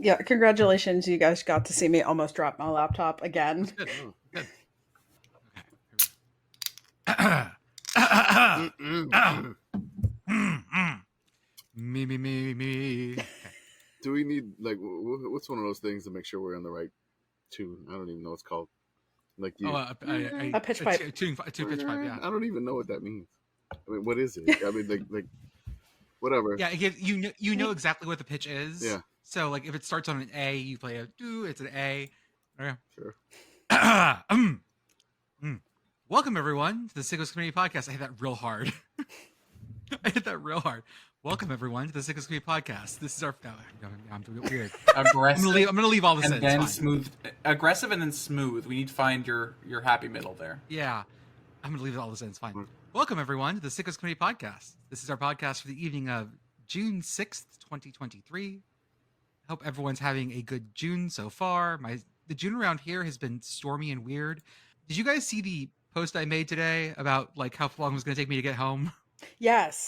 Yeah, congratulations. You guys got to see me almost drop my laptop again. Good. Oh. Good. Me. Okay. Do we need like what's one of those things to make sure we're on the right tune? I don't even know what it's called. Like you, A pitch pipe. A pitch pipe. Yeah. I don't even know what that means. I mean, what is it? I mean, like whatever. Yeah, it gives you know exactly what the pitch is. Yeah. So like if it starts on an A, you play a do. It's an A. Okay. Sure. Welcome everyone to the Sickos Community Podcast. I hit that real hard. Welcome everyone to the Sickos Community Podcast. This is our. No, I'm doing it weird. Aggressive. I'm gonna leave all this and in. then smooth. Aggressive and then smooth. We need to find your happy middle there. Yeah, I'm gonna leave all this in. It's fine. Welcome everyone to the Sickos Community Podcast. This is our podcast for the evening of June 6th, 2023. I hope everyone's having a good June so far. The June around here has been stormy and weird. Did you guys see the post I made today about like how long it was going to take me to get home? Yes.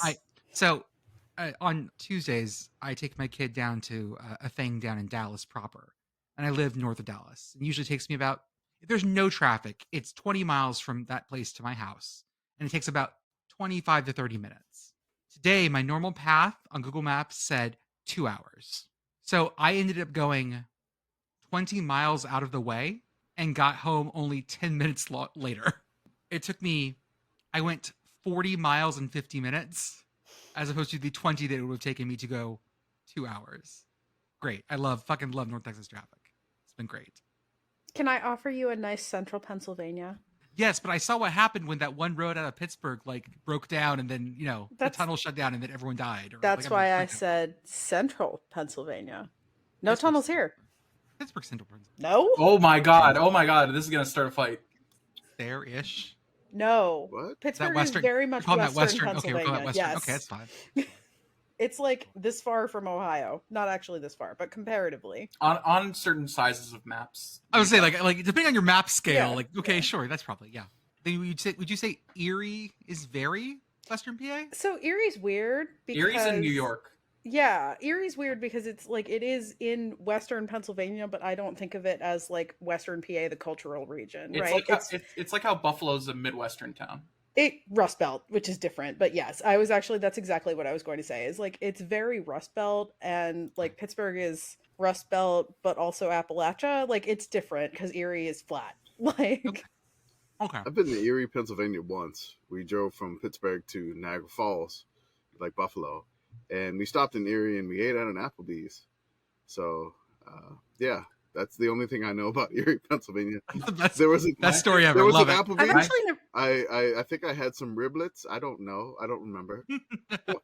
On Tuesdays, I take my kid down to a thing down in Dallas proper, and I live north of Dallas. It usually takes me about, if there's no traffic, it's 20 miles from that place to my house, and it takes about 25 to 30 minutes. Today, my normal path on Google Maps said 2 hours. So I ended up going 20 miles out of the way and got home only 10 minutes later. It took me, I went 40 miles in 50 minutes as opposed to the 20 that it would have taken me to go 2 hours. Great. I fucking love North Texas traffic. It's been great. Can I offer you a nice central Pennsylvania? Yes, but I saw what happened when that one road out of Pittsburgh like broke down and then, the tunnel shut down and then everyone died. That's why I said central Pennsylvania. No tunnels here. Pittsburgh Central. No? Oh my god. This is going to start a fight. There-ish. No. What? Pittsburgh is very much Western Pennsylvania. Okay, we're calling that Western. Yes. Okay, that's fine. It's like this far from Ohio. Not actually this far, but comparatively. On certain sizes of maps. I would say like depending on your map scale, Yeah, like okay, sure, that's probably Then would you say Erie is very Western PA? So Erie's weird because Erie's in New York. Yeah, Erie's weird because it's like it is in Western Pennsylvania, but I don't think of it as like Western PA, the cultural region, It's right? like it's like how Buffalo's a Midwestern town. Rust Belt, which is different, but yes, that's exactly what I was going to say. Is like it's very Rust Belt, and like Pittsburgh is Rust Belt, but also Appalachia. Like it's different because Erie is flat. Like, okay. I've been to Erie, Pennsylvania once. We drove from Pittsburgh to Niagara Falls, like Buffalo, and we stopped in Erie and we ate at an Applebee's. So, yeah. That's the only thing I know about Erie, Pennsylvania. There was best story ever. Love it. Applebee's. I think I had some riblets. I don't know. I don't remember.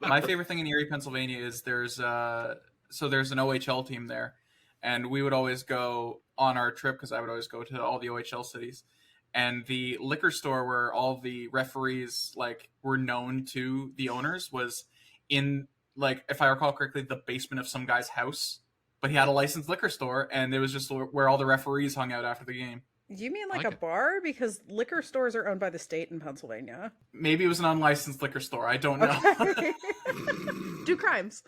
My favorite thing in Erie, Pennsylvania is there's an OHL team there, and we would always go on our trip because I would always go to all the OHL cities, and the liquor store where all the referees like were known to the owners was in, like, if I recall correctly, the basement of some guy's house. But he had a licensed liquor store, and it was just where all the referees hung out after the game. You mean like a bar? Because liquor stores are owned by the state in Pennsylvania. Maybe it was an unlicensed liquor store. I don't know. Okay. Do crimes.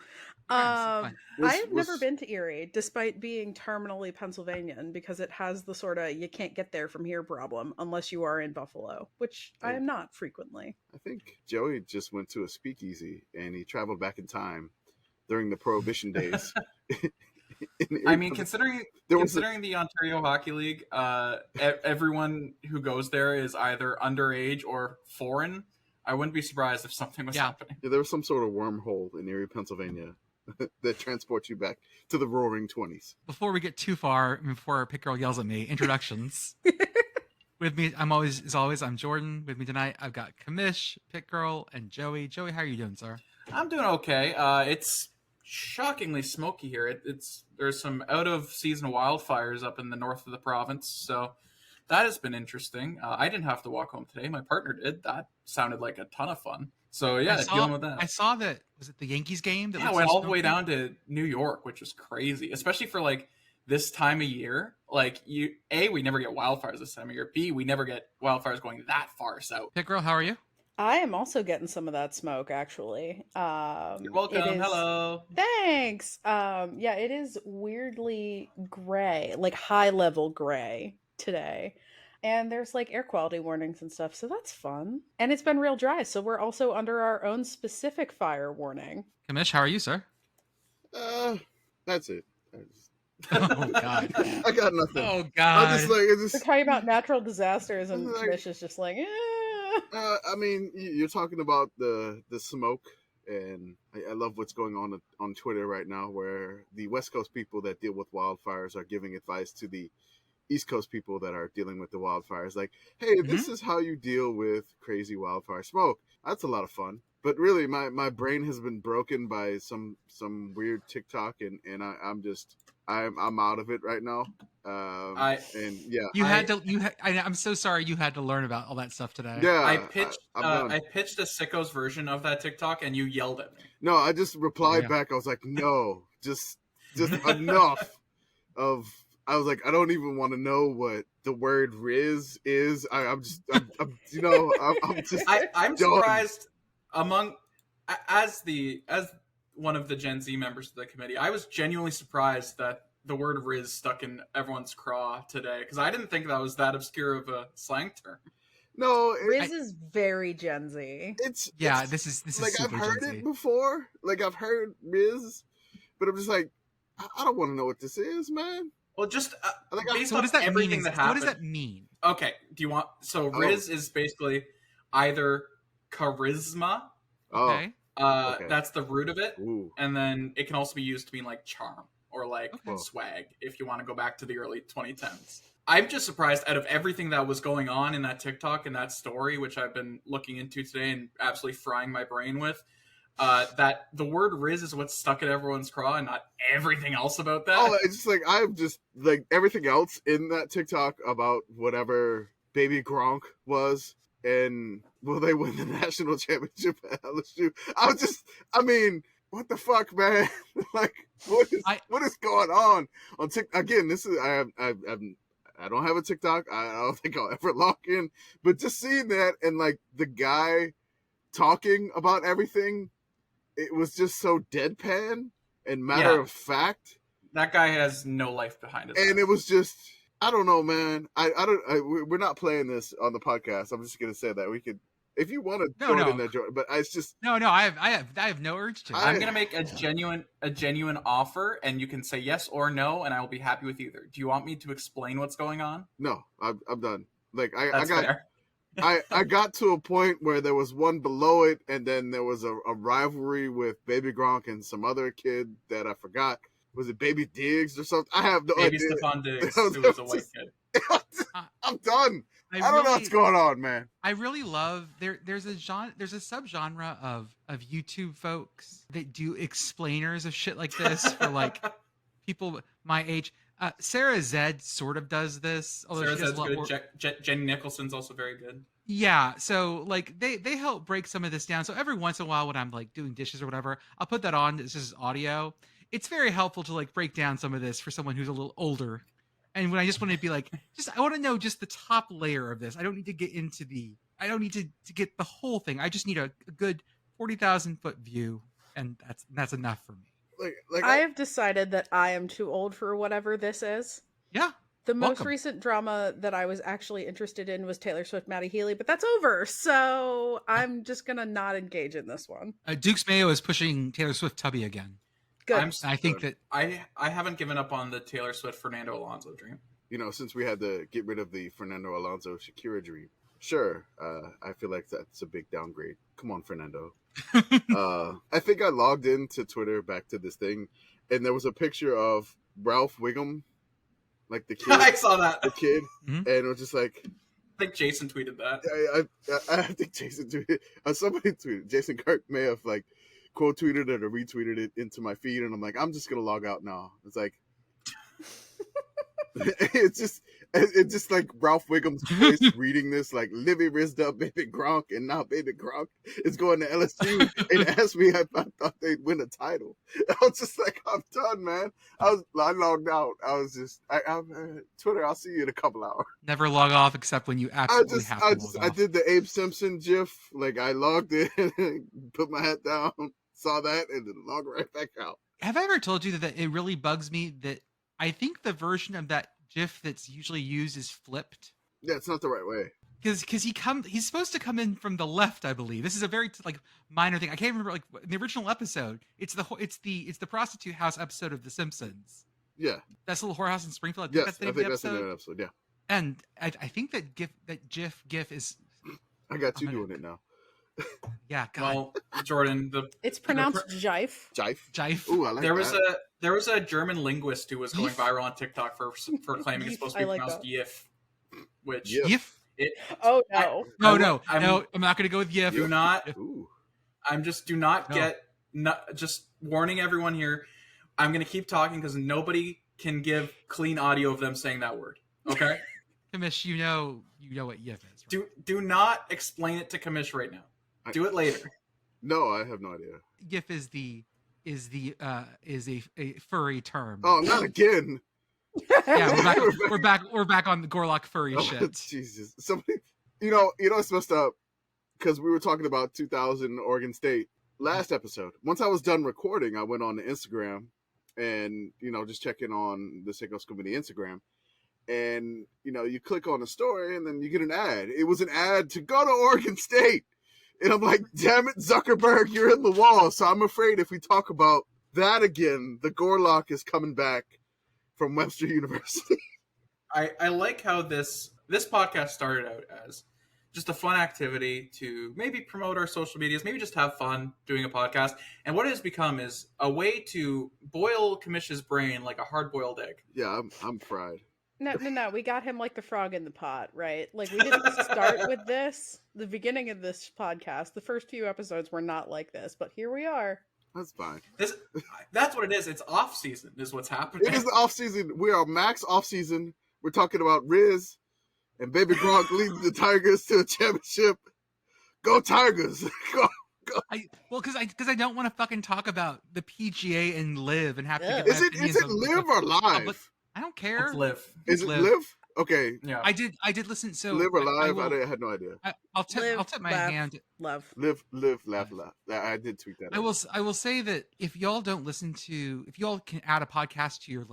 I have never been to Erie, despite being terminally Pennsylvanian, because it has the sort of you can't get there from here problem unless you are in Buffalo, which I am not frequently. I think Joey just went to a speakeasy, and he traveled back in time during the Prohibition days. I mean, considering the Ontario Hockey League, everyone who goes there is either underage or foreign. I wouldn't be surprised if something was happening. Yeah, there was some sort of wormhole in Erie, Pennsylvania that transports you back to the roaring 20s. Before we get too far, before our PittGirl yells at me, introductions. With me, I'm Jordan. With me tonight, I've got Commish, PittGirl, and Joey. Joey, how are you doing, sir? I'm doing okay. It's shockingly smoky here. There's some out of season wildfires up in the north of the province, so that has been interesting. I didn't have to walk home today. My partner did. That sounded like a ton of fun. So yeah, dealing with that. I saw that. Was it the Yankees game? That went all the way down to New York, which was crazy, especially for like this time of year. Like we never get wildfires this time of year. B, we never get wildfires going that far south. PittGirl, how are you? I am also getting some of that smoke, actually. You're welcome. Hello. Thanks. Yeah, it is weirdly gray, like high level gray today. And there's like air quality warnings and stuff, so that's fun. And it's been real dry, so we're also under our own specific fire warning. Commish, how are you, sir? That's it. Oh God. I got nothing. Oh I God. just like We're talking about natural disasters, and like- Commish is just like, I mean, you're talking about the smoke, and I love what's going on Twitter right now, where the West Coast people that deal with wildfires are giving advice to the East Coast people that are dealing with the wildfires. Like, hey, this is how you deal with crazy wildfire smoke. That's a lot of fun. But really, my brain has been broken by some weird TikTok, and I'm out of it right now. I'm so sorry you had to learn about all that stuff today. Yeah, I pitched a sicko's version of that TikTok, and you yelled at me. No, I just replied back. I was like, no, just enough of. I was like, I don't even want to know what the word "riz" is. I'm just I'm surprised as one of the Gen Z members of the committee. I was genuinely surprised that the word "riz" stuck in everyone's craw today, because I didn't think that was that obscure of a slang term. No, Riz is very Gen Z. This is like I've heard Gen Z. it before. Like I've heard Riz, but I'm just like, I don't want to know what this is, man. Well, just based so what on does that everything mean? that happened. What does that mean? Okay, do you want? So riz is basically either charisma. Okay. That's the root of it, Ooh. and then it can also be used to mean like charm or like swag if you want to go back to the early 2010s. I'm just surprised out of everything that was going on in that TikTok and that story, which I've been looking into today and absolutely frying my brain with, that the word "riz" is what's stuck at everyone's craw and not everything else about that. Oh, it's just like I'm just like everything else in that TikTok about whatever Baby Gronk was, and will they win the national championship at LSU? I mean, what the fuck, man? Like, what is going on TikTok? Again, this is I don't have a TikTok. I don't think I'll ever log in. But just seeing that and like the guy talking about everything, it was just so deadpan and matter of fact. That guy has no life behind it. And it was just, I don't know, man. We're not playing this on the podcast. I'm just gonna say that we could, if you want to join in there, but it's just no. I have no urge to. I'm gonna make a genuine offer, and you can say yes or no, and I will be happy with either. Do you want me to explain what's going on? No, I'm done. Like I got to a point where there was one below it, and then there was a rivalry with Baby Gronk and some other kid that I forgot. Was it Baby Diggs or something? I have no idea. Baby Stephon Diggs, who was a white kid. I'm done. I don't know what's going on, man. I really love there's a subgenre of YouTube folks that do explainers of shit like this for like people my age. Sarah Zed sort of does this. Sarah Zed's good. Jenny Nicholson's also very good. Yeah, so like they help break some of this down. So every once in a while when I'm like doing dishes or whatever, I'll put that on. It's just audio. It's very helpful to like break down some of this for someone who's a little older. And when I just want to be like, I want to know just the top layer of this. I don't need to get into I don't need to get the whole thing. I just need a good 40,000 foot view. And that's enough for me. Like I have decided that I am too old for whatever this is. Yeah. The most recent drama that I was actually interested in was Taylor Swift, Maddie Healy, but that's over. So I'm just going to not engage in this one. Duke's Mayo is pushing Taylor Swift Tubby again. Good. I think that I haven't given up on the Taylor Swift Fernando Alonso dream. You know, since we had to get rid of the Fernando Alonso Shakira dream, sure. I feel like that's a big downgrade. Come on, Fernando. I think I logged into Twitter back to this thing, and there was a picture of Ralph Wiggum, like the kid. I saw that. The kid, and it was just like. I think Jason tweeted that. I think Jason tweeted. Somebody tweeted. Jason Kirk may have like quote tweeted it or retweeted it into my feed, and I'm like, I'm just gonna log out now. It's like, It's just like Ralph Wiggum's voice reading this, like Livy rizzed up baby Gronk, and now baby Gronk is going to LSU and asked me if I thought they'd win a title. I was just like, I'm done, man. I logged out. I was just, Twitter, I'll see you in a couple hours. Never log off except when you absolutely have to log off. I did the Abe Simpson gif. Like, I logged in, put my hat down, saw that, and then logged right back out. Have I ever told you that it really bugs me that I think the version of that GIF that's usually used is flipped? Yeah, it's not the right way. Because he's supposed to come in from the left, I believe. This is a very like minor thing. I can't remember, like in the original episode. It's the prostitute house episode of The Simpsons. Yeah, that's the little whorehouse in Springfield. Yes, I think that's the name of the episode. Yeah, and I think that GIF is. I got you doing it now. Yeah, God. Well, Jordan, it's pronounced jive. Jive. Ooh, I like that. There was a German linguist who was going viral on TikTok for claiming it's supposed to be pronounced "yif," which "yif." Oh no! No! I'm not going to go with "yif." Do not. Ooh. Just warning everyone here. I'm going to keep talking because nobody can give clean audio of them saying that word. Okay. Commish, you know what "yif" is. Right? Do not explain it to Commish right now. Do it later. No, I have no idea. "Yif" is a furry term. Oh, not again. Yeah, we're back on the Gorlock furry shit. Jesus, somebody, you know, it's messed up because we were talking about 2000 Oregon State last episode. Once I was done recording, I went on the Instagram and just checking on the Sickos Committee Instagram, and you click on the story and then you get an ad. It was an ad to go to Oregon State. And I'm like, damn it, Zuckerberg, you're in the wall. So I'm afraid if we talk about that again, the Gorlock is coming back from Webster University. I like how this podcast started out as just a fun activity to maybe promote our social medias, maybe just have fun doing a podcast. And what it has become is a way to boil Commish's brain like a hard-boiled egg. Yeah, I'm fried. No. We got him like the frog in the pot, right? Like, we didn't start with this. The beginning of this podcast, the first few episodes were not like this, but here we are. That's fine. That's what it is. It's off season is what's happening. It is the off season. We are max off season. We're talking about Riz and Baby Gronk leading the Tigers to a championship. Go Tigers! Go! Because I don't want to fucking talk about the PGA and live and have to get. Is it live or live? I don't care. It's live. Is it live? Okay. Yeah. I did listen. So live or live? I had no idea. I'll tip my hand. Love. Live, laugh. I did tweet that. I will say that if y'all can add a podcast to your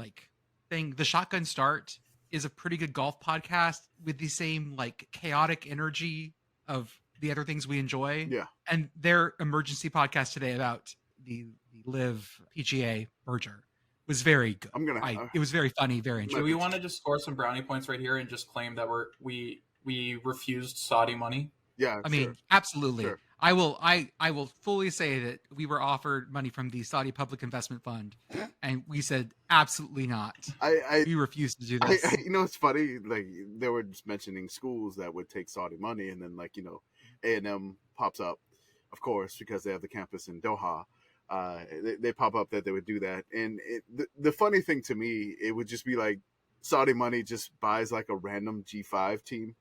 thing, the Shotgun Start is a pretty good golf podcast with the same chaotic energy of the other things we enjoy. Yeah. And their emergency podcast today about the Live PGA merger was very good. It was very funny, very interesting. Do we want to just score some brownie points right here and just claim that we refused Saudi money? Yeah, I mean, absolutely. Sure. I will fully say that we were offered money from the Saudi Public Investment Fund, and we said absolutely not. We refused to do this. It's funny. They were just mentioning schools that would take Saudi money, and then A&M pops up, of course, because they have the campus in Doha. They pop up that they would do that, and the funny thing to me, it would just be Saudi money just buys a random G5 team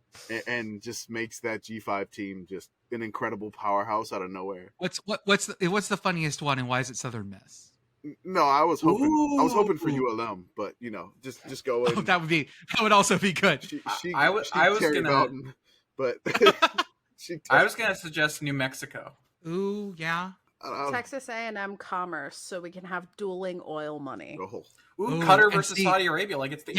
and just makes that G5 team just an incredible powerhouse out of nowhere. What's the funniest one, and why is it Southern Miss? No, I was hoping for ULM, but just go in. Oh, that would also be good. I was gonna Mountain, but I was gonna suggest New Mexico. Ooh, yeah. Texas A&M Commerce, so we can have dueling oil money. Oh. Ooh, Qatar versus Saudi Arabia, it's the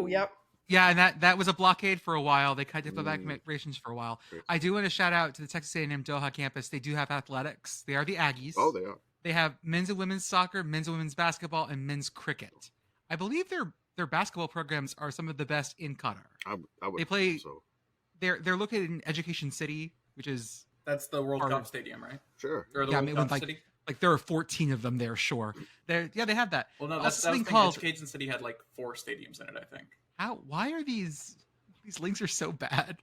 yep. Yeah, and that was a blockade for a while. They cut diplomatic migrations for a while. I do want to shout out to the Texas A&M Doha campus. They do have athletics. They are the Aggies. Oh, they are. They have men's and women's soccer, men's and women's basketball, and men's cricket. I believe their basketball programs are some of the best in Qatar. I would they play. So. They're located in Education City, which is. That's the World Cup stadium, right? Sure. Or the World Cup City? There are 14 of them there, sure. They have that. Well, no, that's something called... Education City had 4 stadiums in it, I think. Why are these links are so bad?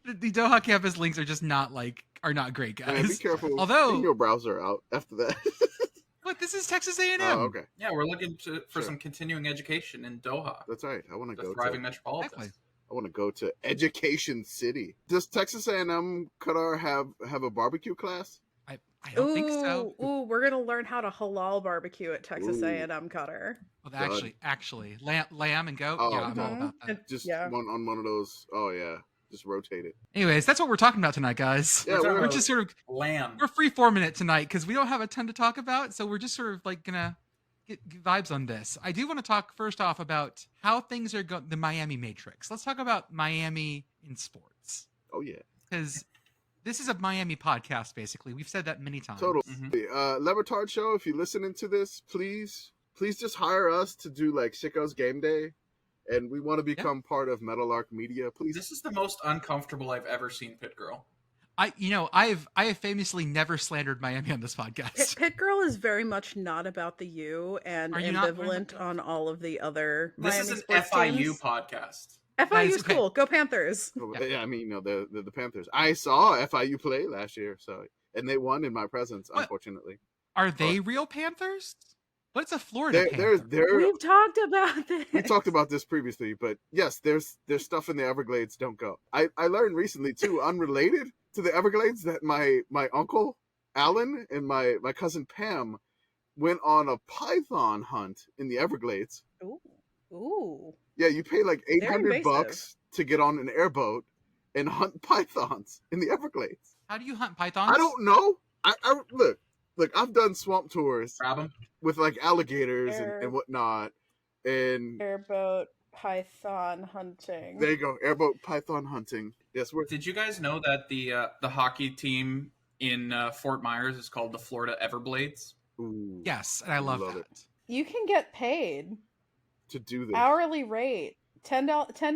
The Doha campus links are just not great, guys. Man, be careful. Although your browser out after that. What? This is Texas A&M. Oh, okay. Yeah, we're looking for some continuing education in Doha. That's right. I want to The go thriving to. metropolitan. Exactly. I want to go to Education City. Does Texas A&M Qatar have a barbecue class? I don't think so. Ooh, we're gonna learn how to halal barbecue at Texas Ooh. A&M Qatar. Well, actually, lamb and goat. Oh, Yeah, I'm all Mhm. about that. Just Yeah. one of those. Oh yeah, just rotate it. Anyways, that's what we're talking about tonight, guys. Yeah, We're We're just sort of lamb. we're free-forming it tonight because we don't have a ton to talk about, so we're just sort of like gonna get vibes on this. I do want to talk first off about how things are going. The Miami Matrix. Let's talk about Miami in sports Oh yeah, because this is a Miami podcast. Basically, we've said that many times. total. Mhm. Levertard Show. If you're listening to this, please just hire us to do like Chico's Game Day, and we want to become part of Metal Media. Please. This is the most uncomfortable I've ever seen PittGirl. I have famously never slandered Miami on this podcast. PittGirl is very much not about the U and Are you not- ambivalent on all of the other This Miami is an sports FIU teams. podcast. FIU's okay. cool. Go Panthers. Yeah, I mean, the Panthers. I saw FIU play last year, and they won in my presence, What? unfortunately. Are they real Panthers? But it's a Florida Panther. We've talked about this. We talked about this previously, but yes, there's stuff in the Everglades. Don't go. I learned recently too, unrelated to the Everglades, that my uncle Alan and my cousin Pam went on a python hunt in the Everglades. Ooh. Yeah, you pay like $800 invasive. to get on an airboat and hunt pythons in the Everglades. How do you hunt pythons? I don't know. I look. I've done swamp tours Grab 'em. with like alligators and whatnot, and Airboat python hunting. there you go, airboat python hunting. Yes, we're Did you guys know that the hockey team in Fort Myers is called the Florida Everblades? ooh, Yes, and I love Love that. it. You can get paid to do this. hourly rate, $10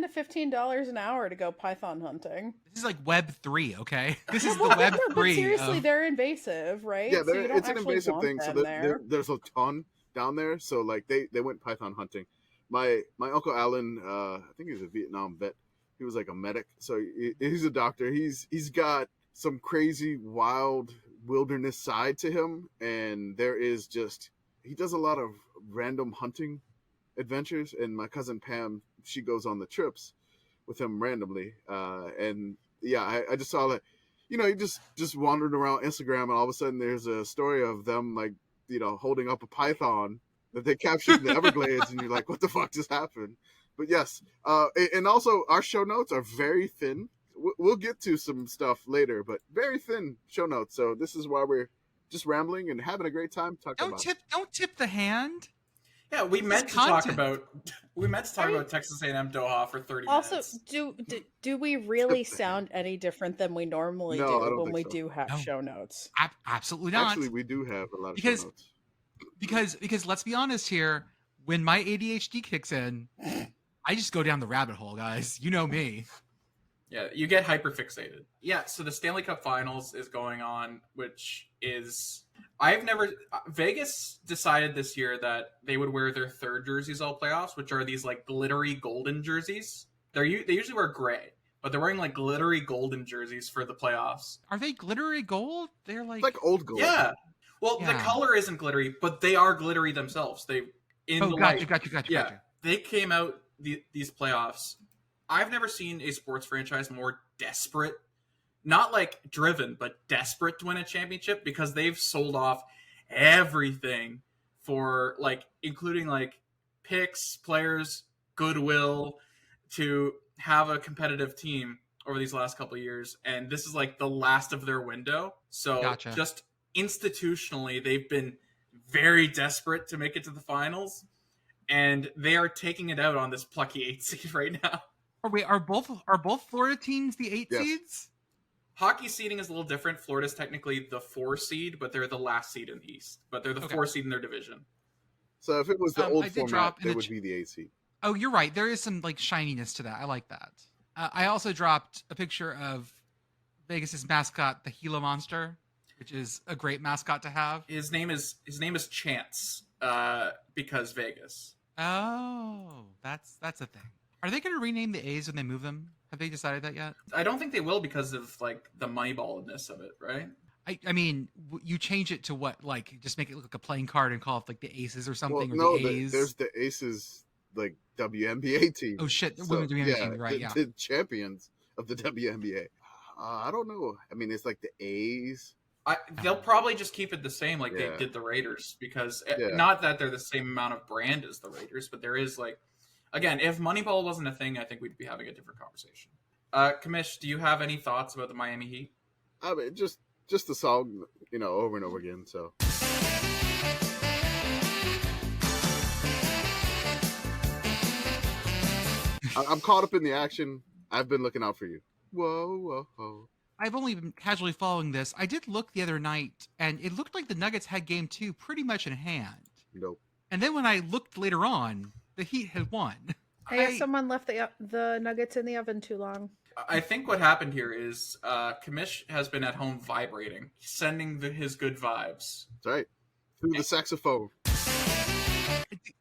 to $15 an hour to go python hunting. This is like Web 3, okay? This is the Well, Web no, but 3. seriously, of- they're invasive, right? Yeah, So you don't it's an actually invasive want thing. So them there. there's a ton down there. So like they went python hunting. My uncle Alan, I think he was a Vietnam vet. He was like a medic. So he's a doctor. He's got some crazy wild wilderness side to him, and there is just he does a lot of random hunting adventures. And my cousin Pam, she goes on the trips with him randomly. And yeah, I just saw that. You know, he just wandered around Instagram, and all of a sudden there's a story of them like, you know, holding up a python that they captured in the Everglades, and you're like, what the fuck just happened? But yes, and also our show notes are very thin. We'll get to some stuff later, but very thin show notes. So this is why we're just rambling and having a great time talking about it. Don't tip the hand. Yeah, we This meant is to talk content. about Texas A&M Doha for 30 Also, minutes. do we really sound any different than we normally No, I do don't when we think so. do have No. show notes? Absolutely not. Actually, we do have a lot of Because- show notes. Because let's be honest here, when my ADHD kicks in, I just go down the rabbit hole, guys. You know me. Yeah, you get hyperfixated. Yeah, so the Stanley Cup Finals is going on, which is Vegas decided this year that they would wear their third jerseys all playoffs, which are these like glittery golden jerseys. They usually wear gray, but they're wearing like glittery golden jerseys for the playoffs. Are they glittery gold? They're It's like old gold. Yeah. Well, the Yeah. color isn't glittery, but they are glittery themselves. They in the light. Got you. Yeah, they came out these playoffs. I've never seen a sports franchise more desperate, not like driven, but desperate to win a championship, because they've sold off everything for like, including like picks, players, goodwill, to have a competitive team over these last couple of years. And this is like the last of their window. So Gotcha. just institutionally, they've been very desperate to make it to the finals. And they are taking it out on this plucky 8 seed right now. Are both Florida teams the 8 Yes. seeds? Hockey seeding is a little different. Florida's technically the 4 seed, but they're the last seed in the East. But they're the Okay. 4 seed in their division. So if it was the old I did format, drop in it the would be the AC. Oh, you're right. There is some like shininess to that. I like that. I also dropped a picture of Vegas's mascot, the Gila Monster, which is a great mascot to have. His name is Chance, because Vegas. Oh, that's a thing. Are they going to rename the A's when they move them? Have they decided that yet? I don't think they will because of like the moneyballness of it, right? I mean, you change it to what? Like, just make it look like a playing card and call it like the Aces or something, Well, or no, the A's. there's the Aces, like WNBA team. Oh shit, the So, women's WNBA team, right? Yeah, the champions of the WNBA. I don't know. I mean, it's like the A's. They'll probably just keep it the same like Yeah. they did the Raiders, because Yeah. not that they're the same amount of brand as the Raiders, but there is like, again, if Moneyball wasn't a thing, I think we'd be having a different conversation. Commish, do you have any thoughts about the Miami Heat? I mean, just the song, over and over again. So. I'm caught up in the action. I've been looking out for you. Whoa, whoa, whoa. I've only been casually following this. I did look the other night, and it looked like the Nuggets had game 2 pretty much in hand. Nope. And then when I looked later on, the Heat had won. I guess someone left the Nuggets in the oven too long. I think what happened here is Commish has been at home vibrating, sending his good vibes. That's right. Through the saxophone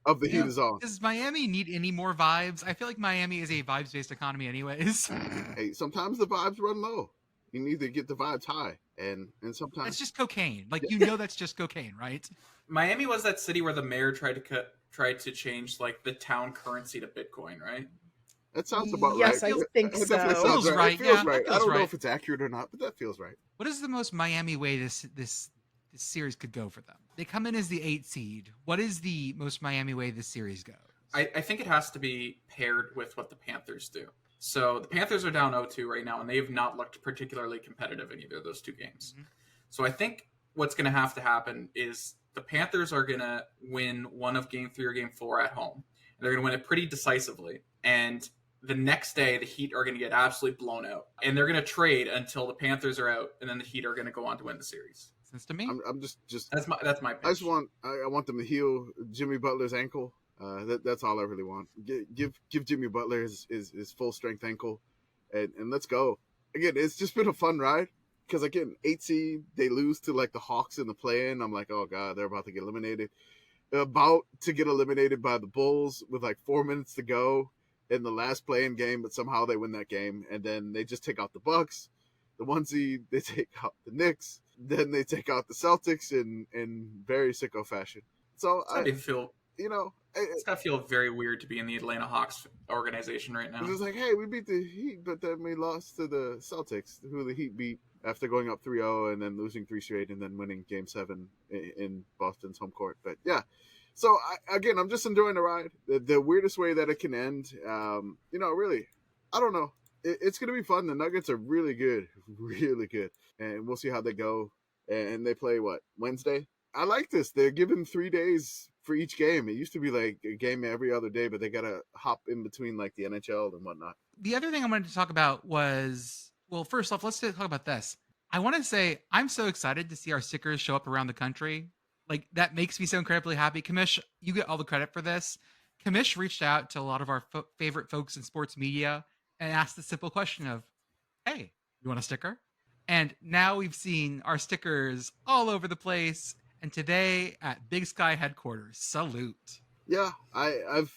of the Heat is on. Does Miami need any more vibes? I feel like Miami is a vibes-based economy anyways. Hey, sometimes the vibes run low. You need to get the vibes high. And sometimes... That's just cocaine. Like, that's just cocaine, right? Miami was that city where the mayor tried to change like the town currency to Bitcoin, right? That sounds about yes, right. I think so. That Feels right. It feels Yeah, right. that feels I don't know right. if it's accurate or not, but that feels right. What is the most Miami way this series could go for them? They come in as the 8 seed. What is the most Miami way this series goes? I think it has to be paired with what the Panthers do. So the Panthers are down 0-2 right now, and they have not looked particularly competitive in either of those two games. Mm-hmm. So I think what's going to have to happen is the Panthers are going to win one of game 3 or game 4 at home. And they're going to win it pretty decisively. And the next day, the Heat are going to get absolutely blown out. And they're going to trade until the Panthers are out, and then the Heat are going to go on to win the series. Sense to me? I'm just That's my pitch. I want them to heal Jimmy Butler's ankle. That's all I really want. Give Jimmy Butler his full strength ankle, and let's go. Again, it's just been a fun ride. Because again, 8 seed, they lose to like the Hawks in the play-in. I'm like, oh god, they're about to get eliminated. They're about to get eliminated by the Bulls with like 4 minutes to go in the last play-in game, but somehow they win that game, and then they just take out the Bucks. The 1 seed, they take out the Knicks. Then they take out the Celtics in very sicko fashion. So It's gotta feel very weird to be in the Atlanta Hawks organization right now. It's just like, hey, we beat the Heat, but then we lost to the Celtics, who the Heat beat after going up 3-0 and then losing 3 straight and then winning Game 7 in Boston's home court. But yeah, so I'm just enjoying the ride. The weirdest way that it can end, really, I don't know. It's going to be fun. The Nuggets are really good, and we'll see how they go. And they play, Wednesday? I like this. They're given 3 days for each game. It used to be like a game every other day, but they got to hop in between like the NHL and whatnot. The other thing I wanted to talk about was, well, first off, let's talk about this. I want to say I'm so excited to see our stickers show up around the country. Like, that makes me so incredibly happy. Commish, you get all the credit for this. Commish reached out to a lot of our favorite folks in sports media and asked the simple question of, hey, you want a sticker? And now we've seen our stickers all over the place. And today at Big Sky headquarters, salute. Yeah, I'm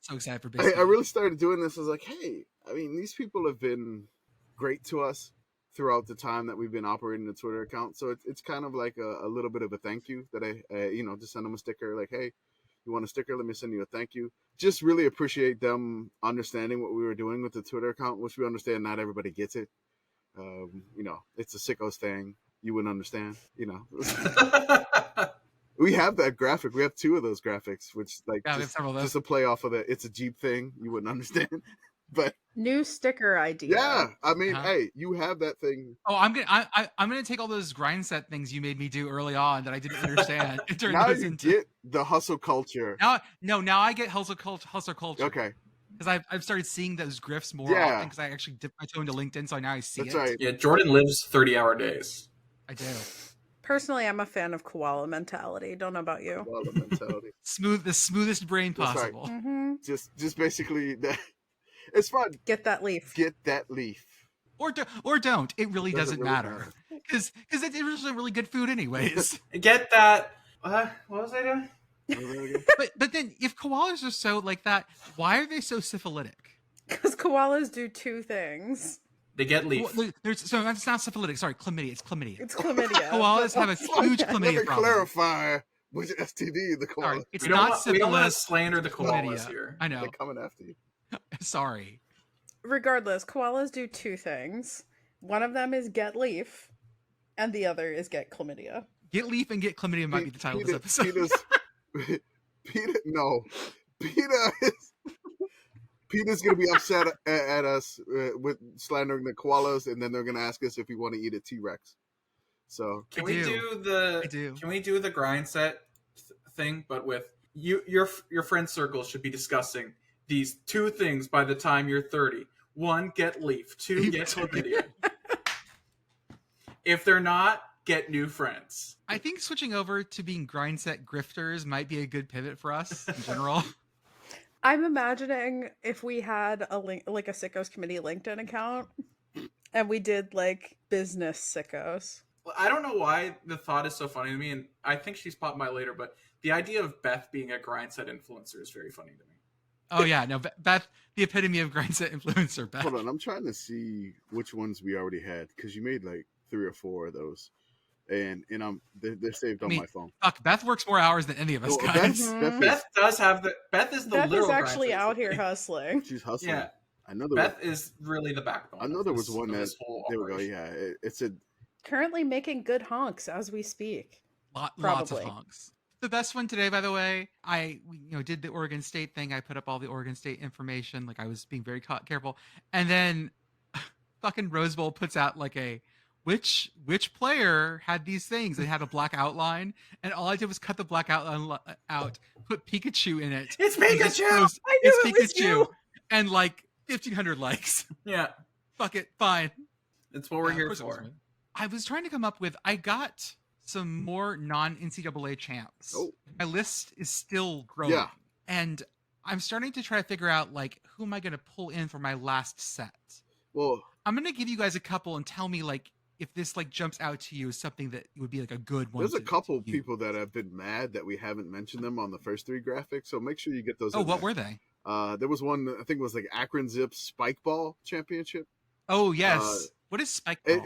so excited for Big Sky. I really started doing this. I was like, hey, I mean, these people have been great to us throughout the time that we've been operating the Twitter account. So it's kind of like a little bit of a thank you that I just send them a sticker like, hey, you want a sticker? Let me send you a thank you. Just really appreciate them understanding what we were doing with the Twitter account, which we understand not everybody gets it. It's a sickos thing. You wouldn't understand, We have that graphic. We have 2 of those graphics, which just a play off of it's a Jeep thing. You wouldn't understand, but new sticker idea. Yeah, I mean, hey, you have that thing. Oh, I'm gonna take all those grind set things you made me do early on that I didn't understand. And turn now those you into... get the hustle culture. Now I get hustle culture. Okay. Because I've started seeing those grifts more often because I actually dipped my toe into LinkedIn, so now I see That's it. right. Yeah, Jordan lives 30-hour days. I do. Personally, I'm a fan of koala mentality. Don't know about you. Koala mentality. The smoothest brain possible. Right. Mm-hmm. Just basically that. It's fun. Get that leaf. Get that leaf. Or don't. It really doesn't really matter. Because it is really good food anyways. Get that. What was I doing? but then if koalas are so like that, why are they so syphilitic? Because koalas do 2 things. They get leaf. Well, so that's not syphilitic. Sorry, chlamydia. It's chlamydia. It's chlamydia. Koalas have a huge Let chlamydia me problem. clarify which STD the koala. Sorry, it's we not don't syphilis. want to slander the koalas chlamydia. here. I know. They're coming after you. Sorry. Regardless, koalas do two things. One of them is get leaf, and the other is get chlamydia. Get leaf and get chlamydia might be the title of this episode. Peter's gonna be upset at us with slandering the koalas, and then they're gonna ask us if we want to eat a T-Rex. So Can we do the grind set thing, but with your friend circle should be discussing these two things by the time you're 30. 1, get leaf. 2, get chlamydia. If they're not, get new friends. I think switching over to being grind set grifters might be a good pivot for us in general. I'm imagining if we had a link, like a Sickos Committee LinkedIn account, and we did like business sickos. Well, I don't know why the thought is so funny to me, and I think she's popped by later, but the idea of Beth being a grind set influencer is very funny to me. Oh yeah, no, Beth, the epitome of grind set influencer. Beth. Hold on, I'm trying to see which ones we already had because you made like 3 or 4 of those, and they're saved on my phone. Fuck, Beth works more hours than any of us guys. Beth does have the Beth is the Beth literal is actually grind set. out here hustling. She's hustling. Yeah, I know Beth is really the backbone. I know there was one that this whole there we go. operation. Yeah, it's a Currently making good honks as we speak. Lots of honks. The best one today, by the way, I did the Oregon State thing. I put up all the Oregon State information. Like I was being very careful. And then fucking Rose Bowl puts out like a, which player had these things? It had a black outline. And all I did was cut the black outline out, put Pikachu in it. It's Pikachu! I knew it was you! And like 1,500 likes. Yeah. Fuck it. Fine. It's what we're here for. I was trying to come up with, I got some more non-NCAA champs. Oh. My list is still growing. Yeah. And I'm starting to try to figure out, like, who am I going to pull in for my last set? well. I'm going to give you guys a couple and tell me, like, if this, like, jumps out to you as something that would be, like, a good one. There's a couple people that have been mad that we haven't mentioned them on the first 3 graphics, so make sure you get those. Oh, what were they? There was one, I think it was like Akron Zip Spike Ball Championship. Oh, yes. What is Spike Ball?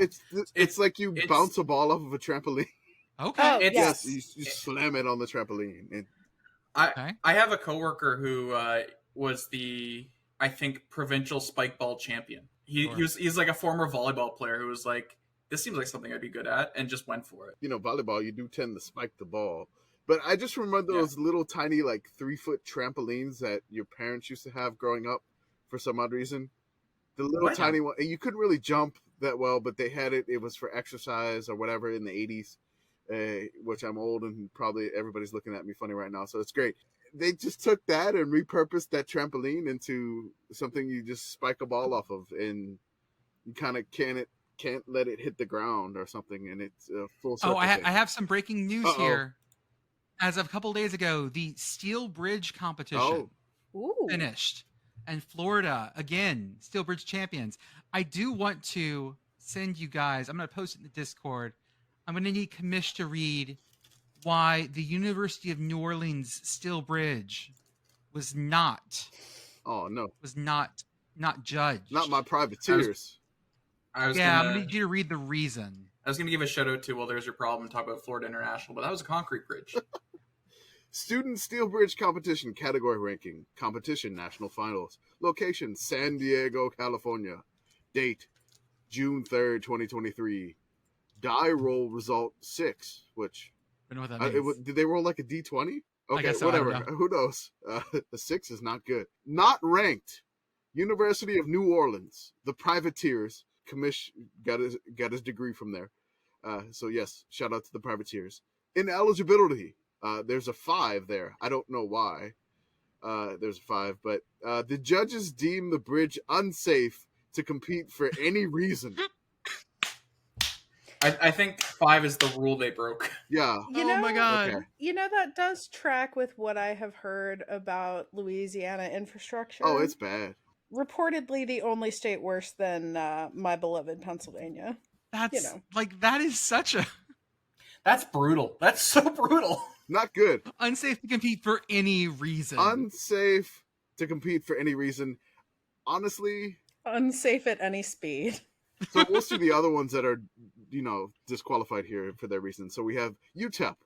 It's like you bounce a ball off of a trampoline. Okay. Oh, Yes, you slam it on the trampoline. I have a coworker who was the, I think, provincial spike ball champion. He's like a former volleyball player who was like, this seems like something I'd be good at, and just went for it. Volleyball, you do tend to spike the ball. But I just remember those little tiny, like 3-foot trampolines that your parents used to have growing up for some odd reason. The little tiny one, and you couldn't really jump that well, but they had it. It was for exercise or whatever in the 80s. Which I'm old and probably everybody's looking at me funny right now, so it's great. They just took that and repurposed that trampoline into something you just spike a ball off of, and you kind of can't let it hit the ground or something, and it's a full circle. Oh, I have some breaking news here. As of a couple days ago, the Steel Bridge competition finished, and Florida again, Steel Bridge champions. I do want to send you guys. I'm going to post it in the Discord. I'm going to need Commish to read why the University of New Orleans Steel Bridge was not judged. Not my privateers. I'm going to need you to read the reason. I was going to give a shout out to, well, there's your problem, and talk about Florida International, but that was a concrete bridge. Student Steel Bridge competition category ranking. Competition national finals. Location San Diego, California. Date June 3rd, 2023. Die roll result 6, which I don't know what that means. Did they roll like a D20? Okay, so, whatever. Who knows? The 6 is not good. Not ranked. University of New Orleans. The Privateers. Commish got his degree from there. So yes, shout out to the Privateers. Ineligibility. There's a 5 there. I don't know why. There's a 5, but the judges deem the bridge unsafe to compete for any reason. I think 5 is the rule they broke. Yeah. Oh my god. Okay. That does track with what I have heard about Louisiana infrastructure. Oh, it's bad. Reportedly the only state worse than my beloved Pennsylvania. That's that is such a... That's brutal. That's so brutal. Not good. Unsafe to compete for any reason. Unsafe to compete for any reason. Honestly. Unsafe at any speed. So we'll see the other ones that are, disqualified here for their reasons. So we have UTEP,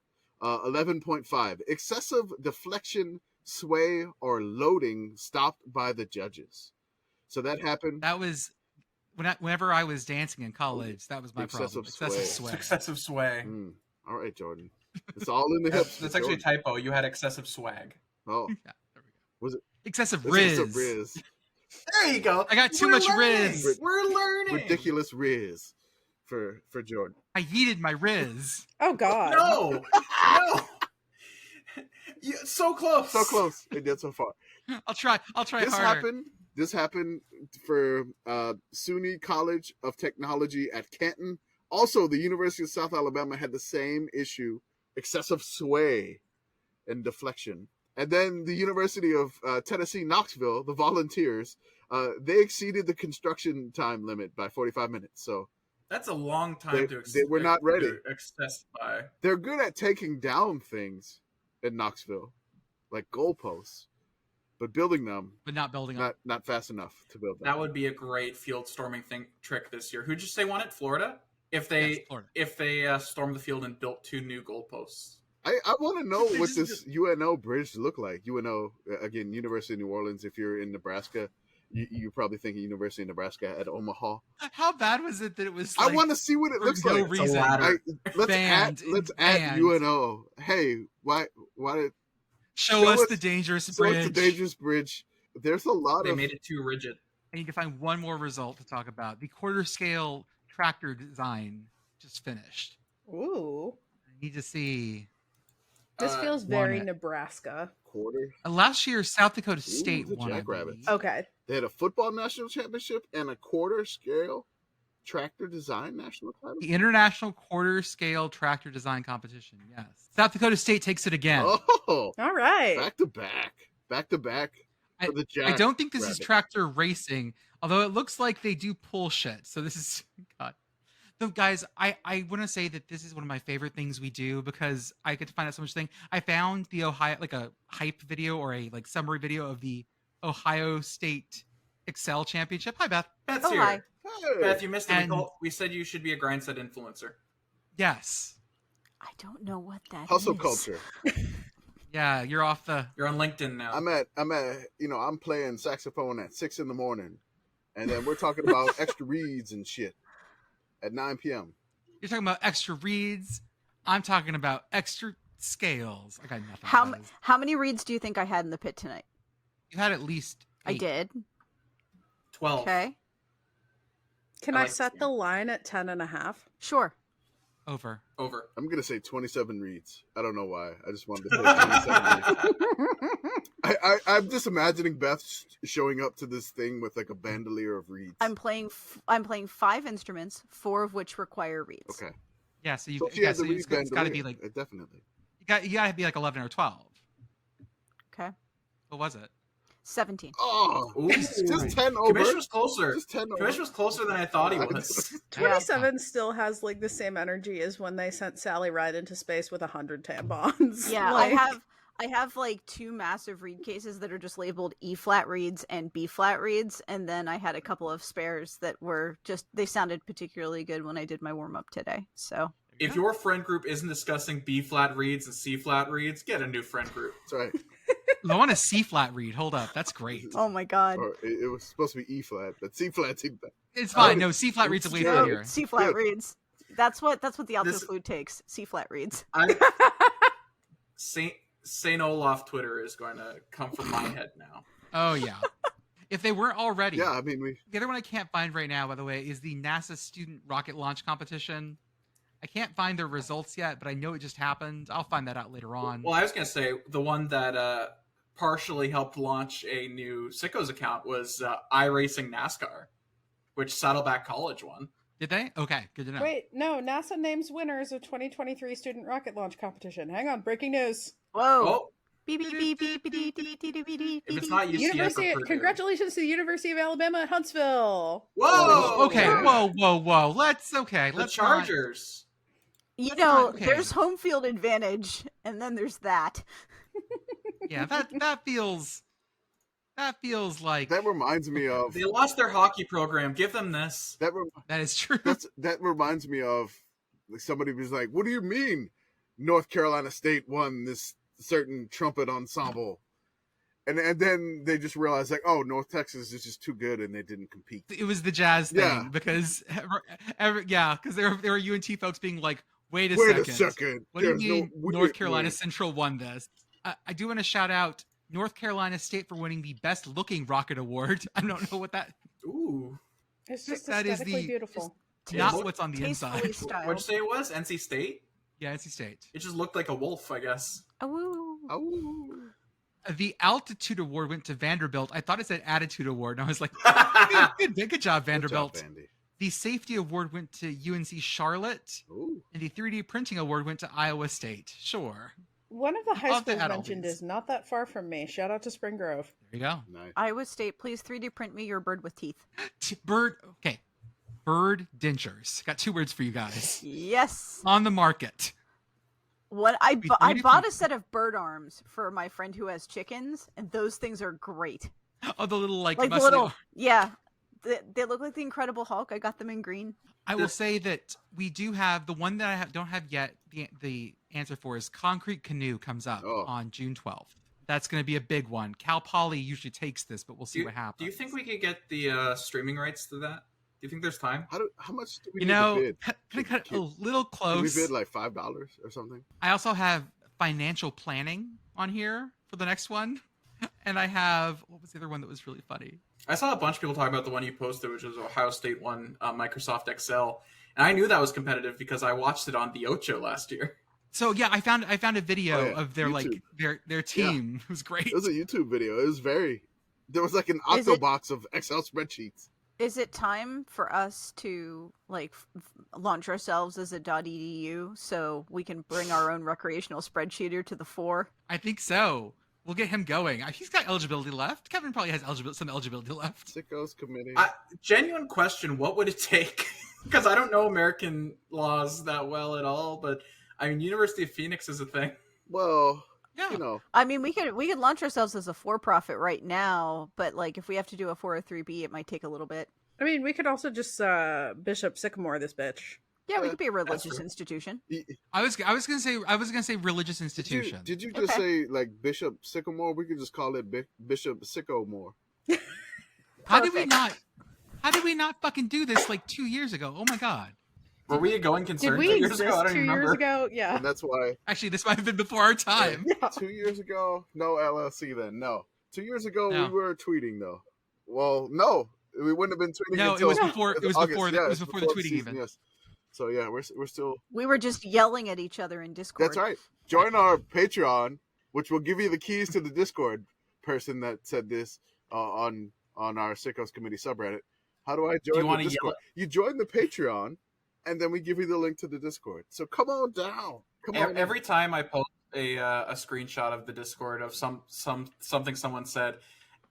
11.5. Excessive deflection, sway, or loading stopped by the judges. So that happened. That was whenever I was dancing in college. That was my problem. Excessive sway. Excessive sway. All right, Jordan. It's all in the hips. That's actually a typo. You had excessive swag. Oh, Yeah, there we go. Was it excessive riz? Excessive riz. There you go. I got too much riz. We're learning. Ridiculous riz for Jordan. I yeeted my riz. Oh God. No. So close. So close. It did so far. I'll try harder. This happened for SUNY College of Technology at Canton. Also, the University of South Alabama had the same issue: excessive sway and deflection. And then the University of Tennessee, Knoxville, the Volunteers, they exceeded the construction time limit by 45 minutes. So that's a long time they were not ready. Access by. They're good at taking down things in Knoxville, like goalposts, but building them, but not building them. Not fast enough to build them. That would be a great field storming trick this year. Who'd you say won it? Florida? If they stormed the field and built 2 new goalposts. I want to know what this UNO bridge look like. UNO, again, University of New Orleans. If you're in Nebraska, you're probably thinking University of Nebraska at Omaha. How bad was it that it was? I want to see what it looks like. Let's add UNO. Hey, why? Show us the dangerous bridge. Show us the dangerous bridge. There's a lot They made it too rigid. I need to find one more result to talk about. The quarter scale tractor design just finished. Ooh. I need to see. This feels very Nebraska. Quarter. Last year, South Dakota State won. Jackrabbits. Okay. They had a football national championship and a quarter scale tractor design national title. The International Quarter Scale Tractor Design Competition. Yes. South Dakota State takes it again. Oh. All right. Back to back. For the I don't think this is tractor racing, although it looks like they do pull shit. So this is God. So guys, I want to say that this is one of my favorite things we do because I get to find out so much thing. I found the Ohio, like a hype video or a like summary video of the Ohio State Excel Championship. Hi, Beth. Beth's here. Hi. Hey. Beth, you missed it. We said you should be a grindset influencer. Yes. I don't know what that Hustle is. culture. Yeah, you're off the. You're on LinkedIn now. I'm playing saxophone at 6 a.m, and then we're talking about extra reads and shit at 9 p.m. You're talking about extra reads. I'm talking about extra scales. I got nothing. How many reads do you think I had in the pit tonight? You had at least 8. I did. 12. Okay. Can I set the line at 10.5? Sure. Over. I'm gonna say 27 reads. I don't know why. I just wanted to say 27 reads. I'm just imagining Beth showing up to this thing with like a bandolier of reeds. I'm playing 5 instruments, 4 of which require reeds. Okay. Yeah, so it's got to be like definitely. You got to be like 11 or 12. Okay. What was it? 17. Oh, Ooh. just 10 over. Commish was closer. Just 10 over. Commish was closer than I thought he was. 27 still has like the same energy as when they sent Sally Ride into space with 100 tampons. Yeah, like... I have like 2 massive reed cases that are just labeled E flat reeds and B flat reeds, and then I had a couple of spares that were just they sounded particularly good when I did my warm up today. So if your friend group isn't discussing B flat reeds and C flat reeds, get a new friend group. That's right. I want a C flat read. Hold up, that's great. Oh my god. Or it was supposed to be E flat, but C flat. It's fine. No, C flat reads away from here. C flat reeds. That's what the alto flute takes. C flat reeds. Saint Olaf Twitter is going to come from my head now. Oh yeah. If they weren't already. Yeah, I mean The other one I can't find right now, by the way, is the NASA student rocket launch competition. I can't find their results yet, but I know it just happened. I'll find that out later on. Well, I was going to say the one that partially helped launch a new Sickos account was iRacing NASCAR, which Saddleback College won. Did they? Okay, good to know. Wait, no, NASA names winners of 2023 student rocket launch competition. Hang on, breaking news. Whoa. Oh, Beep, beep, beep, beep, beep, beep, beep, beep, beep, if it's beep. not UCF University, or Purdue. congratulations to the University of Alabama at Huntsville. Whoa! Okay, whoa. Let's The Chargers. You That's know, not okay. there's home field advantage, and then there's that. Yeah, that feels That feels like That reminds me of. They lost their hockey program. Give them this. that is true. That reminds me of like somebody was like, "What do you mean, North Carolina State won this certain trumpet ensemble?" And then they just realized like, "Oh, North Texas is just too good," and they didn't compete. It was the jazz thing Yeah. because because there were UNT folks being like, "Wait a second. What do you mean North Carolina Central won this?" I do want to shout out North Carolina State for winning the Best Looking Rocket Award. I don't know what that. Ooh. It's just That is aesthetically the- beautiful. Not what's on the Tastefully inside. styled. What'd you say it was? NC State? Yeah, NC State. It just looked like a wolf, I guess. Oh, Oh, The Altitude Award went to Vanderbilt. I thought it said Attitude Award, and I was like, good job, Vanderbilt. Good job, Andy. The Safety Award went to UNC Charlotte, Ooh. and the 3D Printing Award went to Iowa State. Sure. One of the high Love the schools adult mentioned bees. is not that far from me. Shout out to Spring Grove. There you go. Nice. Iowa State, please 3D print me your bird with teeth. Bird dentures. Got 2 words for you guys. Yes. On the market. What I We I 3D bought a print- set of bird arms for my friend who has chickens, and those things are great. Oh, the little like Like the muscly little, yeah, they look like the Incredible Hulk. I got them in green. I will say that we do have the one that I don't have yet. The answer for is Concrete Canoe comes up on June 12th. That's going to be a big one. Cal Poly usually takes this, but we'll see what happens. Do you think we could get the streaming rights to that? Do you think there's time? How much do we You need know, to bid? kind of cut a little Can close. we bid like $5 or something? I also have financial planning on here for the next one, and I have what was the other one that was really funny? I saw a bunch of people talk about the one you posted, which was Ohio State one, Microsoft Excel, and I knew that was competitive because I watched it on the Ocho last year. So yeah, I found a video of their YouTube. like their team. It was great. It was a YouTube video. It was there was like an Is it- octobox of Excel spreadsheets. Is it time for us to like launch ourselves as a .edu so we can bring our own recreational spreadsheeter to the fore? I think so. We'll get him going. He's got eligibility left. Kevin probably has some eligibility left. Sickos committee. Genuine question: what would it take? Because I don't know American laws that well at all, but I mean, University of Phoenix is a thing. Well, Yeah. you know, I mean, we could launch ourselves as a for-profit right now, but like if we have to do a 403b, it might take a little bit. I mean, we could also just Bishop Sycamore this bitch. Yeah, we Yeah, could be a religious true. institution. I was gonna say religious institution. did you just say like Bishop Sycamore? We could just call it Bishop Sycamore. How did we Perfect. not? How did we not fucking do this like 2 years ago? Oh my god! Were we a going Did concern we 2 years exist ago? I don't 2 even years remember. ago? Yeah. And that's why Actually, this might have been before our time. 2 years ago, no LLC then. No. 2 years ago, No. we were tweeting though. Well, no. We wouldn't have been tweeting No, it until was before. It was August. before. Yeah, It was it's before the tweeting season, even. Yes. So yeah, we're still. We were just yelling at each other in Discord. That's right. Join our Patreon, which will give you the keys to the Discord. Person that said this on our Sickos Committee subreddit. How do I join you the wanna Discord? You join the Patreon, and then we give you the link to the Discord. So come on down. Come on. Every time I post a screenshot of the Discord of something someone said,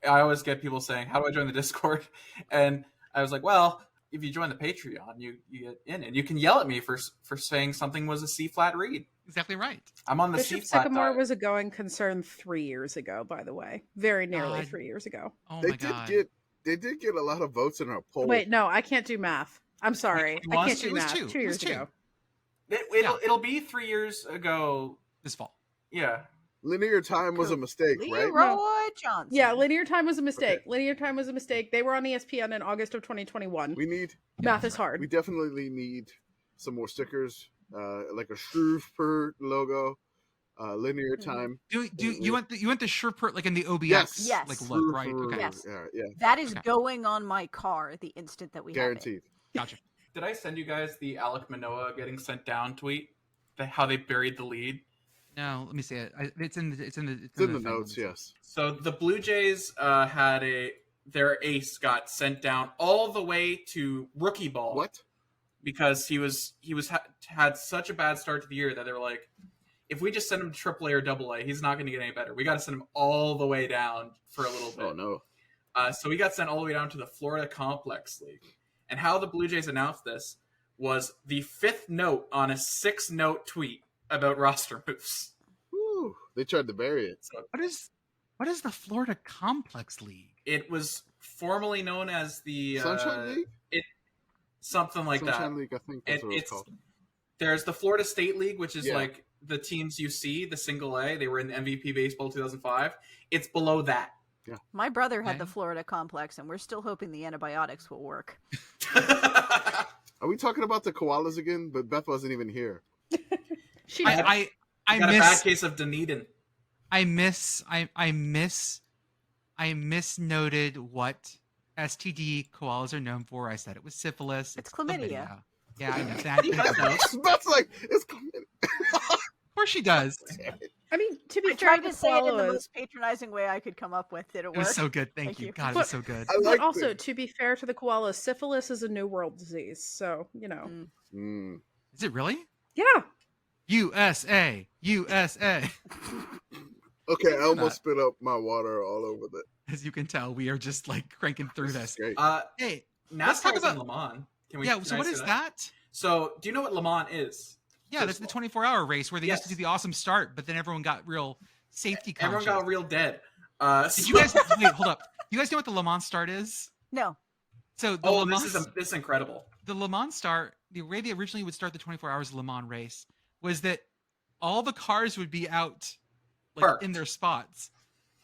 I always get people saying, "How do I join the Discord?" And I was like, "Well, if you join the Patreon, you get in, and you can yell at me for saying something was a C flat read." Exactly right. I'm on the Bishop C flat. Sycamore was a going concern 3 years ago, by the way. Very nearly God. 3 years ago. Oh they my god. did get a lot of votes in our poll. Wait, no, I can't do math. I'm sorry. you I want can't to? do It was math. 2. 2 It years was 2. ago. It'll be 3 years ago. This fall. Yeah. Linear time was a mistake, right? Leroy Johnson. Yeah, linear time was a mistake. Okay. Linear time was a mistake. They were on ESPN in August of 2021. We need. Math is hard. We definitely need some more stickers, like a Shrewsbury logo, linear time. Do you want the Sherpert like in the OBX Yes. like look, right? Okay. Yes. Yeah, That is Okay. going on my car the instant that we guaranteed. Gotcha. Did I send you guys the Alec Manoa getting sent down tweet? How they buried the lead? No, let me see it. It's in the It's in the notes, yes. So the Blue Jays had their ace got sent down all the way to rookie ball. What? Because he had such a bad start to the year that they were like, if we just send him to AAA or AA, he's not going to get any better. We got to send him all the way down for a little bit. Oh no. So he got sent all the way down to the Florida Complex League. And how the Blue Jays announced this was the 5th note on a 6-note tweet about roster moves. Woo. They tried to bury it. So What is What is the Florida Complex League? It was formerly known as the Sunshine League? Something like Sunshine that. League, I think that's what it's called. There's the Florida State League, which is like the teams you see, the single A. They were in the MVP Baseball 2005. It's below that. Yeah. My brother had the Florida Complex, and we're still hoping the antibiotics will work. Are we talking about the koalas again? But Beth wasn't even here. I got a bad case of Dunedin. I misnoted what STD koalas are known for. I said it was syphilis. It's chlamydia. Yeah, I know that. Beth's like, it's chlamydia. Of course she does. I mean, to be I fair, tried to say it in the most patronizing way I could come up with. Did it work? It was so good. Thank you. God, it was so good. But also, to be fair to the koalas, syphilis is a New World disease. So, you know. Is it really? Yeah. USA. Okay, I almost spit up my water all over that. As you can tell, we are just like cranking through this. Hey, let's talk about Le Mans. So what is that? So, do you know what Le Mans is? Yeah, that's the 24-hour race where they used to do the awesome start, but then everyone got real safety conscious. Everyone got real dead. Did you guys wait? Hold up. You guys know what the Le Mans start is? No. So the Le Mans, this is incredible. The Le Mans start, the way they originally would start the 24 hours Le Mans race was that all the cars would be out in their spots,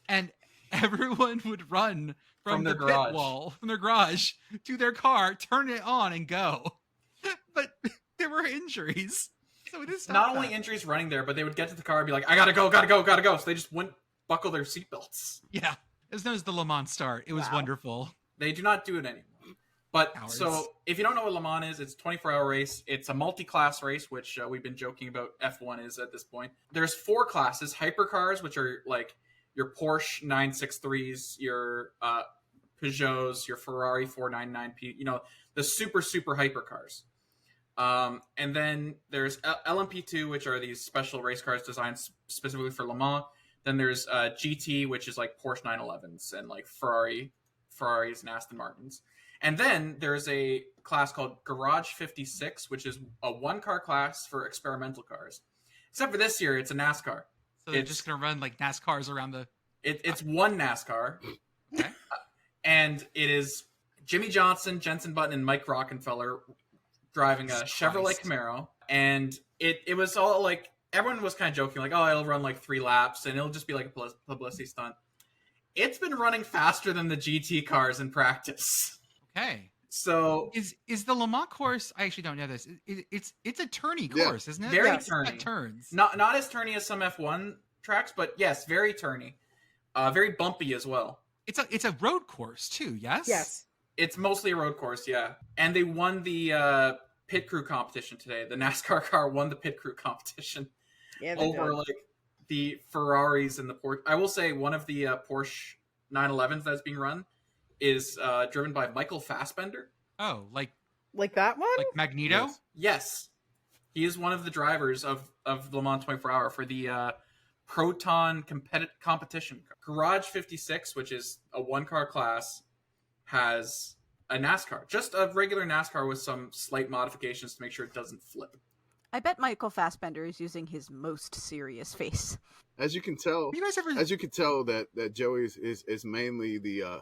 and everyone would run from the pit wall, from their garage to their car, turn it on, and go. But there were injuries. So it is not only injuries running there, but they would get to the car and be like, I gotta go. So they just wouldn't buckle their seatbelts. Yeah. It was known as the Le Mans start. It was wonderful. They do not do it anymore. But so if you don't know what Le Mans is, it's a 24-hour race. It's a multi-class race, which we've been joking about F1 is at this point. There's 4 classes: hypercars, which are like your Porsche 963s, your Peugeots, your Ferrari 499P, the super hypercars. And then there's LMP2, which are these special race cars designed specifically for Le Mans. Then there's GT, which is like Porsche 911s and like Ferraris and Aston Martins. And then there's a class called Garage 56, which is a 1-car class for experimental cars. Except for this year, it's a NASCAR. So they're just going to run like NASCARs around the... It's one NASCAR. Okay. And it is Jimmy Johnson, Jenson Button, and Mike Rockefeller driving a Chevrolet Camaro. And it was all like... Everyone was kind of joking, like, oh, it'll run like 3 laps, and it'll just be like a publicity stunt. It's been running faster than the GT cars in practice. Okay. So is the Le Mans course? I actually don't know this. It's a turny course, isn't it? Very turny. Turns. Not as turny as some F1 tracks, but yes, very turny. Very bumpy as well. It's a road course too. Yes. Yes. It's mostly a road course, yeah. And they won the pit crew competition today. The NASCAR car won the pit crew competition over like the Ferraris and the Porsche. I will say one of the Porsche 911s that's being run is driven by Michael Fassbender. Oh, like that one? Like Magneto? Yes. He is one of the drivers of Le Mans 24 Hour for the Proton competition. Garage 56, which is a 1-car class, has a NASCAR. Just a regular NASCAR with some slight modifications to make sure it doesn't flip. I bet Michael Fassbender is using his most serious face. As you can tell, that Joey is mainly the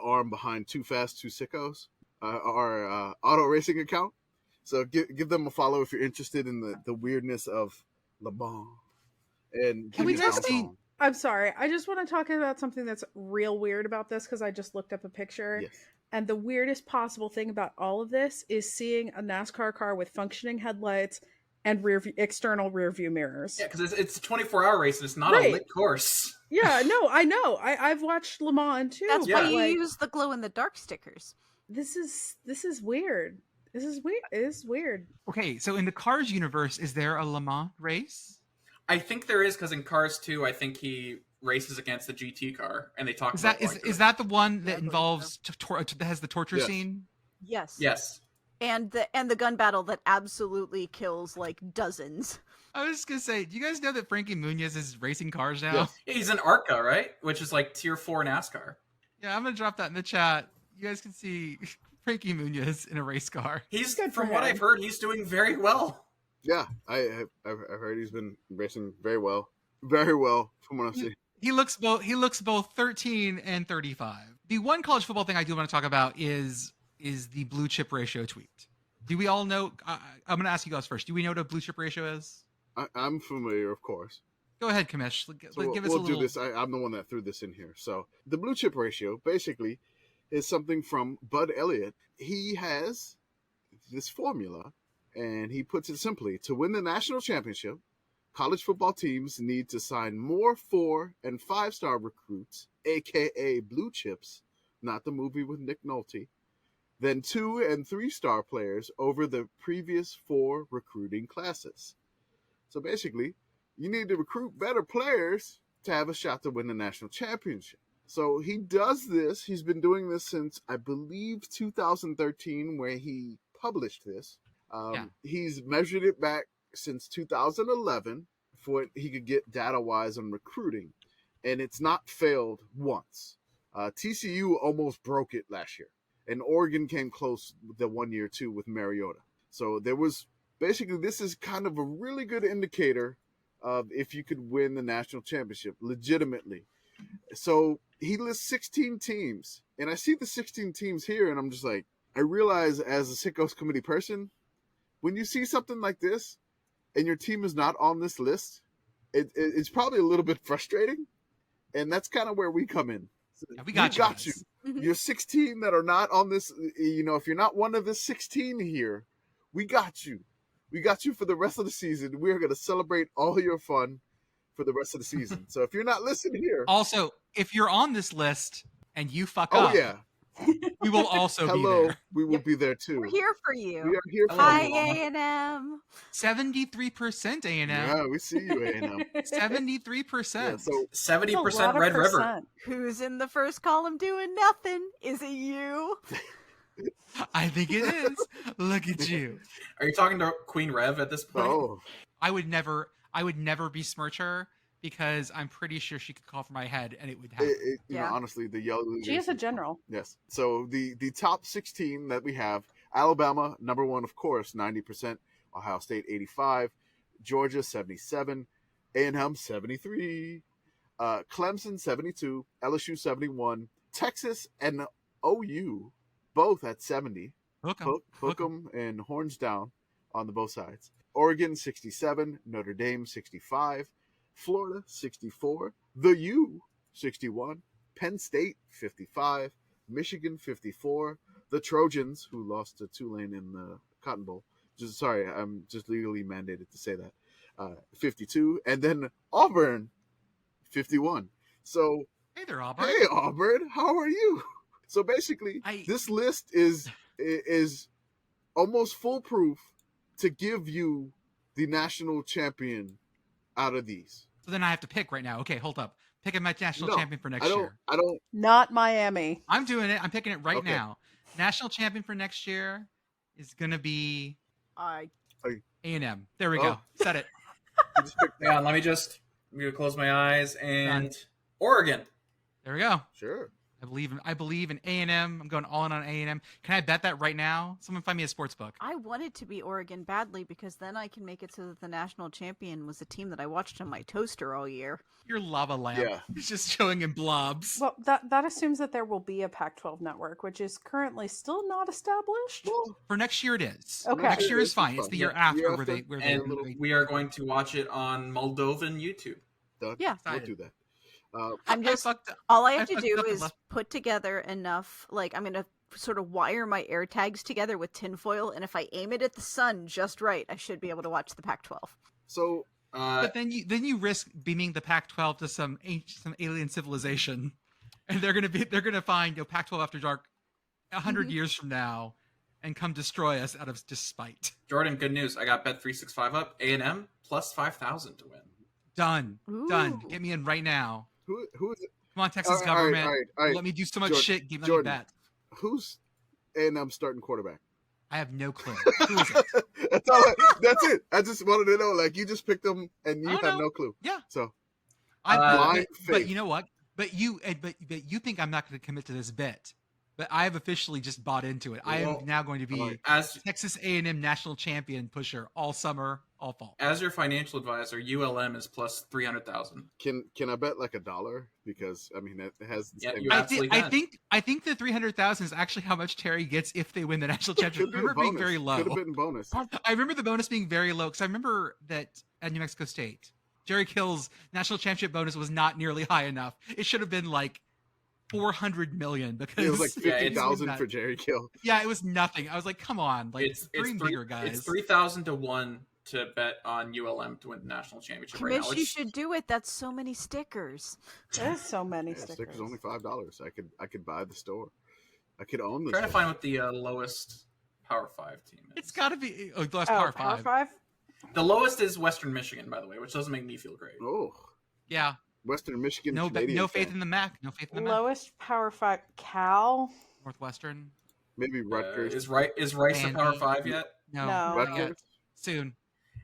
arm behind Too Fast, Too Sickos, our auto racing account. So give them a follow if you're interested in the weirdness of Le Mans. And can we just see? I'm sorry. I just want to talk about something that's real weird about this because I just looked up a picture. Yes. And the weirdest possible thing about all of this is seeing a NASCAR car with functioning headlights and external rear view mirrors. Yeah, because it's a 24-hour race and it's not a lit course. Yeah, no, I know. I've watched Le Mans too. That's why you use the glow-in-the-dark stickers. This is weird. This is weird. It is weird. Okay, so in the Cars universe, is there a Le Mans race? I think there is, because in Cars 2, I think he races against the GT car, and they talk about is that the one that involves that has the torture scene? Yes. Yes. And the gun battle that absolutely kills like dozens. I was just gonna say, do you guys know that Frankie Muniz is racing cars now? Yes. He's an ARCA, right? Which is like tier 4 NASCAR. Yeah, I'm gonna drop that in the chat. You guys can see Frankie Muniz in a race car. He's from what I've heard, he's doing very well. Yeah, I've heard he's been racing very well from what I've seen. He looks both 13 and 35. The one college football thing I do want to talk about is the blue chip ratio tweet. Do we all know? I'm going to ask you guys first. Do we know what a blue chip ratio is? I'm familiar, of course. Go ahead, Commish. Give us a little. Do this. I'm the one that threw this in here. So the blue chip ratio basically is something from Bud Elliott. He has this formula, and he puts it simply: to win the national championship, college football teams need to sign more 4- and 5-star recruits, aka blue chips, not the movie with Nick Nolte, than 2- and 3-star players over the previous 4 recruiting classes. So basically, you need to recruit better players to have a shot to win the national championship. So he does this. He's been doing this since, I believe, 2013, where he published this. He's measured it back since 2011 for what he could get data-wise on recruiting, and it's not failed once. TCU almost broke it last year, and Oregon came close the one year, too, with Mariota. So there was basically, this is kind of a really good indicator of if you could win the national championship legitimately. So he lists 16 teams, and I see the 16 teams here, and I'm just like, I realize as a Sickos Committee person, when you see something like this and your team is not on this list, it's probably a little bit frustrating, and that's kind of where we come in. Yeah, we got you. You're 16 that are not on this. If you're not one of the 16 here, we got you. We got you for the rest of the season. We are going to celebrate all your fun for the rest of the season. So if you're not listening here. Also, if you're on this list and you fuck up, we will also be there. We will be there too. We're here for you. We are here for Hi, you. A&M. 73% A&M. Yeah, we see you, A&M. 73%. Yeah, so 70% Red River. Who's in the first column doing nothing? Is it you? I think it is. Look at you. Are you talking to Queen Rev at this point? Oh, I would never besmirch her because I'm pretty sure she could call for my head and it would happen. Honestly, the yellow. She is a general. Yes. So the top 16 that we have: Alabama, number 1, of course, 90%. Ohio State, 85. Georgia, 77. A&M, 73. Clemson, 72. LSU, 71. Texas and OU, both at 70. Hook 'em and horns down on the both sides. Oregon, 67. Notre Dame, 65. Florida, 64. The U, 61. Penn State, 55. Michigan, 54. The Trojans, who lost to Tulane in the Cotton Bowl. I'm just legally mandated to say that. 52. And then Auburn, 51. So, hey there, Auburn. Hey, Auburn. How are you? So basically, this list is almost foolproof to give you the national champion out of these. So then I have to pick right now. Okay, hold up. Picking my national champion for next year. I don't. Not Miami. I'm doing it. I'm picking it right now. National champion for next year is gonna be A&M. There we go. Said it. Yeah, I'm gonna close my eyes and Oregon. There we go. Sure. I believe in A&M. I'm going all in on A&M. Can I bet that right now? Someone find me a sports book. I wanted to be Oregon badly because then I can make it so that the national champion was a team that I watched on my toaster all year. Your lava lamp is just showing in blobs. Well, that assumes that there will be a Pac-12 network, which is currently still not established. Well, for next year, it is. Okay. Next year is fine. It's the year after we are going to watch it on Moldovan YouTube. Yeah, we'll do that. All I have to do is put together enough, I'm going to sort of wire my air tags together with tinfoil, and if I aim it at the sun just right, I should be able to watch the Pac-12. So, but then you risk beaming the Pac-12 to some alien civilization, and they're gonna find Pac-12 After Dark 100 years from now, and come destroy us out of just spite. Jordan, good news! I got Bet365 up. A&M plus 5,000 to win. Done. Get me in right now. Who is it? Come on, Texas government. All right. Let me do so much shit. Give me that. Who's A&M starting quarterback? I have no clue. Who is it? That's it. I just wanted to know. You just picked them, and you have no clue. Yeah. So, but you know what? But you think I'm not going to commit to this bit. but I have officially just bought into it. I am now going to be as Texas A&M national champion pusher all summer, all fall. As your financial advisor, ULM is plus 300,000. Can I bet like $1? Because I mean it has. The Yeah, same you value. I think the 300,000 is actually how much Terry gets if they win the national championship. I remember it being very low. Could have been bonus. I remember the bonus being very low because I remember that at New Mexico State, Jerry Kill's national championship bonus was not nearly high enough. It should have been like 400 million because it was like 50,000 for Jerry Kill. Yeah, it was nothing. I was like, come on, like it's bigger guys. It's 3,000 to 1 to bet on ULM to win the national championship. Commish, right now. you should do it. That's so many stickers. There's so many stickers. Stickers only $5. I could buy the store. I could own the Trying store. to find what the lowest Power 5 team is. It's got to be the lowest Power 5. The lowest is Western Michigan, by the way, which doesn't make me feel great. Oh, yeah. Western Michigan. No faith in the MAC. No faith in the MAC. Lowest Power 5. Cal. Northwestern. Maybe Rutgers. Is Rice a Power 5 yet? No. Rutgers. Soon.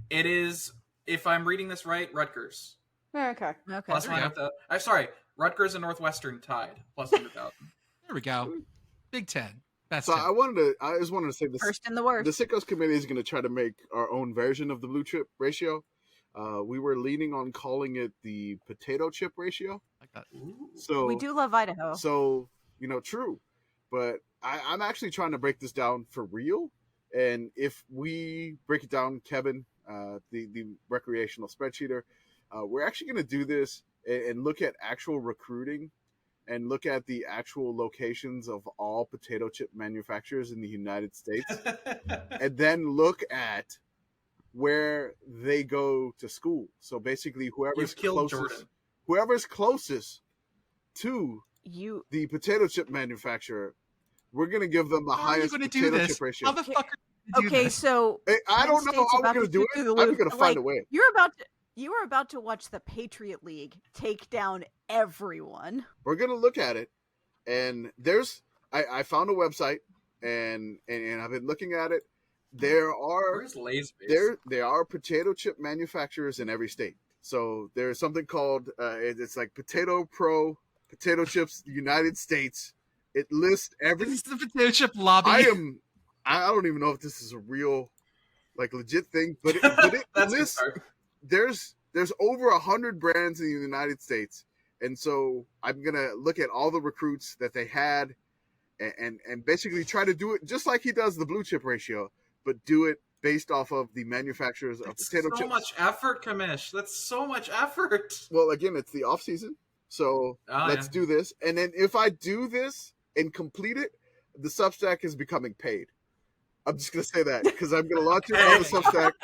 It is, if I'm reading this right, Rutgers. Okay. Plus 100,000. I'm sorry, Rutgers and Northwestern tied. Plus 100,000. There we go. Big 10. That's so 10. I just wanted to say this. First in the worst. The Sickos Committee is going to try to make our own version of the blue chip ratio. We were leaning on calling it the potato chip ratio. Like that. So we do love Idaho. So, true. But I'm actually trying to break this down for real. And if we break it down, Kevin, the recreational spreadsheeter, we're actually going to do this and look at actual recruiting and look at the actual locations of all potato chip manufacturers in the United States. And then look at where they go to school. So basically whoever's closest to the potato chip manufacturer, we're going to give them the highest potato chip ratio. How the fuck are you Okay, this? so I don't know how we're going to do it. I'm going to find a way. You are about to watch the Patriot League take down everyone. We're going to look at it, and I found a website, and I've been looking at it. There are potato chip manufacturers in every state. So there's something called it's like Potato Pro Potato Chips United States. It lists every. This is the potato chip lobby. I don't even know if this is a real, like, legit thing, but it lists. There's over 100 brands in the United States, and so I'm gonna look at all the recruits that they had, and basically try to do it just like he does the blue chip ratio, but do it based off of the manufacturers of potato chips. So much effort, Commish. That's so much effort. Well, again, it's the off season, so let's do this. And then if I do this and complete it, the Substack is becoming paid. I'm just gonna say that because I'm gonna launch it on the Substack.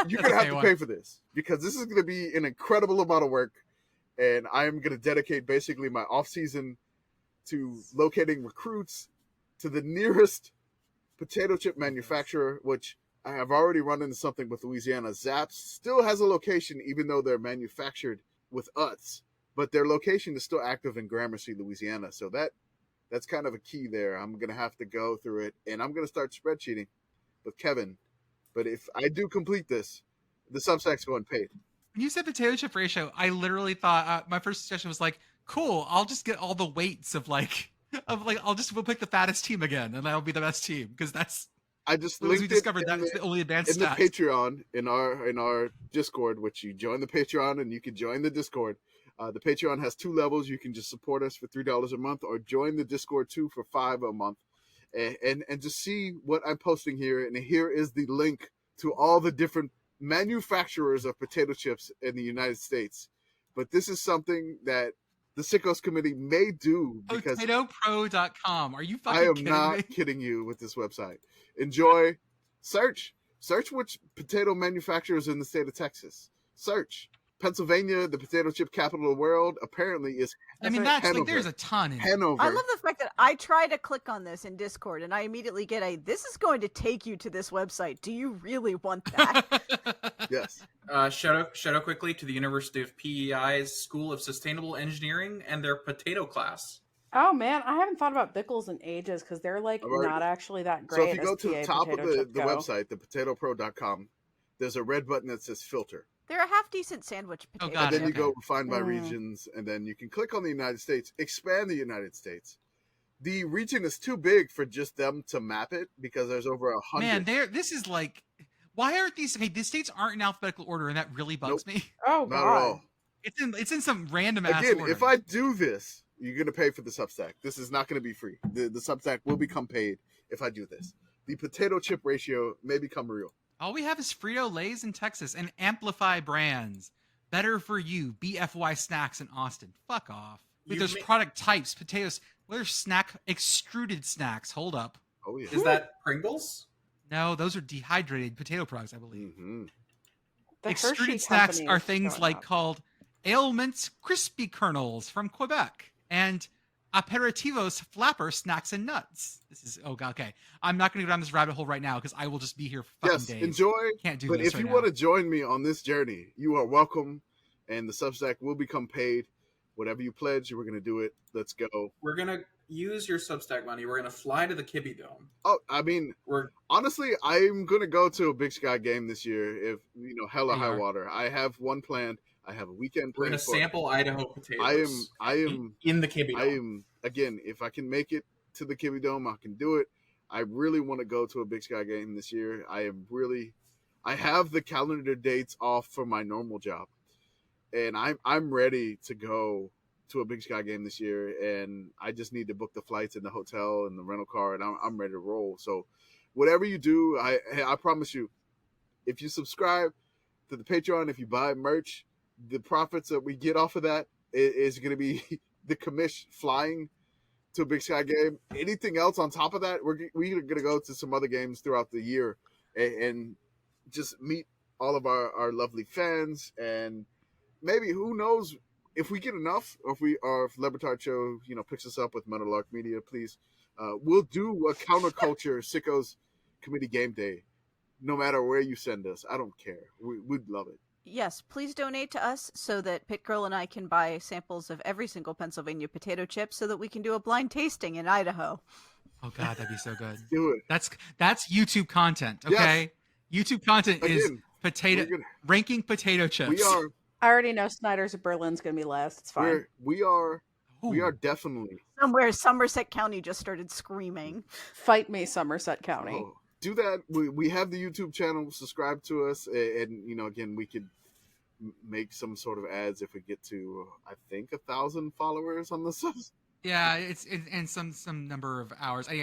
You're gonna have to pay for this because this is gonna be an incredible amount of work, and I am gonna dedicate basically my off season to locating recruits to the nearest potato chip manufacturer, which I have already run into something with Louisiana. Zapp's still has a location, even though they're manufactured with us, but their location is still active in Gramercy, Louisiana. So that's kind of a key there. I'm going to have to go through it, and I'm going to start spreadsheeting with Kevin. But if I do complete this, the Substack's going paid. When you said potato chip ratio, I literally thought my first suggestion was like, cool, I'll just get all the weights we'll pick the fattest team again, and that'll be the best team because I just we discovered that's the only advanced in the Patreon in our Discord, which you join the Patreon and you can join the Discord. The Patreon has 2 levels. You can just support us for $3 a month, or join the Discord too for $5 a month, and just see what I'm posting here. And here is the link to all the different manufacturers of potato chips in the United States. But this is something that the Sickos Committee may do because PotatoPro.com. Are you fucking kidding me? I am not kidding you with this website. Enjoy. Search which potato manufacturers in the state of Texas. Search. Pennsylvania, the potato chip capital of the world, apparently is. I mean, that's Hanover. like there's a ton in Hanover. I love the fact that I try to click on this in Discord and I immediately get this is going to take you to this website. Do you really want that? Yes. Shout out quickly to the University of PEI's School of Sustainable Engineering and their potato class. Oh man, I haven't thought about Bickles in ages because they're not actually that great. So if you go to the top of the website, the potatopro.com, there's a red button that says filter. They're a half-decent sandwich potato. And then you go find my regions, and then you can click on the United States, expand the United States. the region is too big for just them to map it because there's over 100. Man, this is like, why aren't these? Okay, the states aren't in alphabetical order, and that really bugs me. Oh Not at God. all. It's in some random ass Again, order. if I do this, you're gonna pay for the Substack. This is not gonna be free. The Substack will become paid if I do this. The potato chip ratio may become real. All we have is Frito-Lays in Texas and Amplify Brands. Better for you, BFY Snacks in Austin. Fuck off. Wait, there's product types, potatoes. What are snack extruded snacks? Hold up. Oh yeah. Is that Pringles? No, those are dehydrated potato products, I believe. Mm-hmm. The Extruded Hershey snacks Company are is things showing like up. called Ailments Crispy Kernels from Quebec and Aperitivos Flapper Snacks and Nuts. This is, oh god, okay. I'm not going to go down this rabbit hole right now because I will just be here for fucking Yes, days. enjoy. Can't do But this if right you now. want to join me on this journey, you are welcome, and the Substack will become paid. Whatever you pledge, we're gonna do it. Let's go. We're gonna use your Substack money. We're gonna fly to the Kibby Dome. Oh, I mean, honestly, I'm gonna go to a Big Sky game this year. If hell or There you high are. water, I have one planned. I have a weekend We're planned. gonna sample Idaho potatoes. I am in the Kibby Dome. I am again. If I can make it to the Kibby Dome, I can do it. I really want to go to a Big Sky game this year. I have the calendar dates off for my normal job, and I'm ready to go to a Big Sky game this year. And I just need to book the flights and the hotel and the rental car, and I'm ready to roll. So, whatever you do, I promise you, if you subscribe to the Patreon, if you buy merch, the profits that we get off of that is going to be the commish flying to a Big Sky game. Anything else on top of that, we're going to go to some other games throughout the year and just meet all of our lovely fans. And maybe, who knows, if we get enough, or if Lebertard Show picks us up with Metal Lark Media, please, we'll do a counterculture Sickos Committee game day. No matter where you send us, I don't care. We'd love it. Yes, please donate to us so that PittGirl and I can buy samples of every single Pennsylvania potato chip so that we can do a blind tasting in Idaho. Oh god, that'd be so good. Do it. That's YouTube content, okay? Yes. YouTube content is ranking potato chips. We are. I already know Snyder's of Berlin's going to be last. It's fine. We are definitely. Somewhere Somerset County just started screaming. Fight me, Somerset County. Oh, do that. We have the YouTube channel. Subscribe to us, and again, we could make some sort of ads if we get to, I think, 1,000 followers on the subs. Yeah, it's and some number of hours. I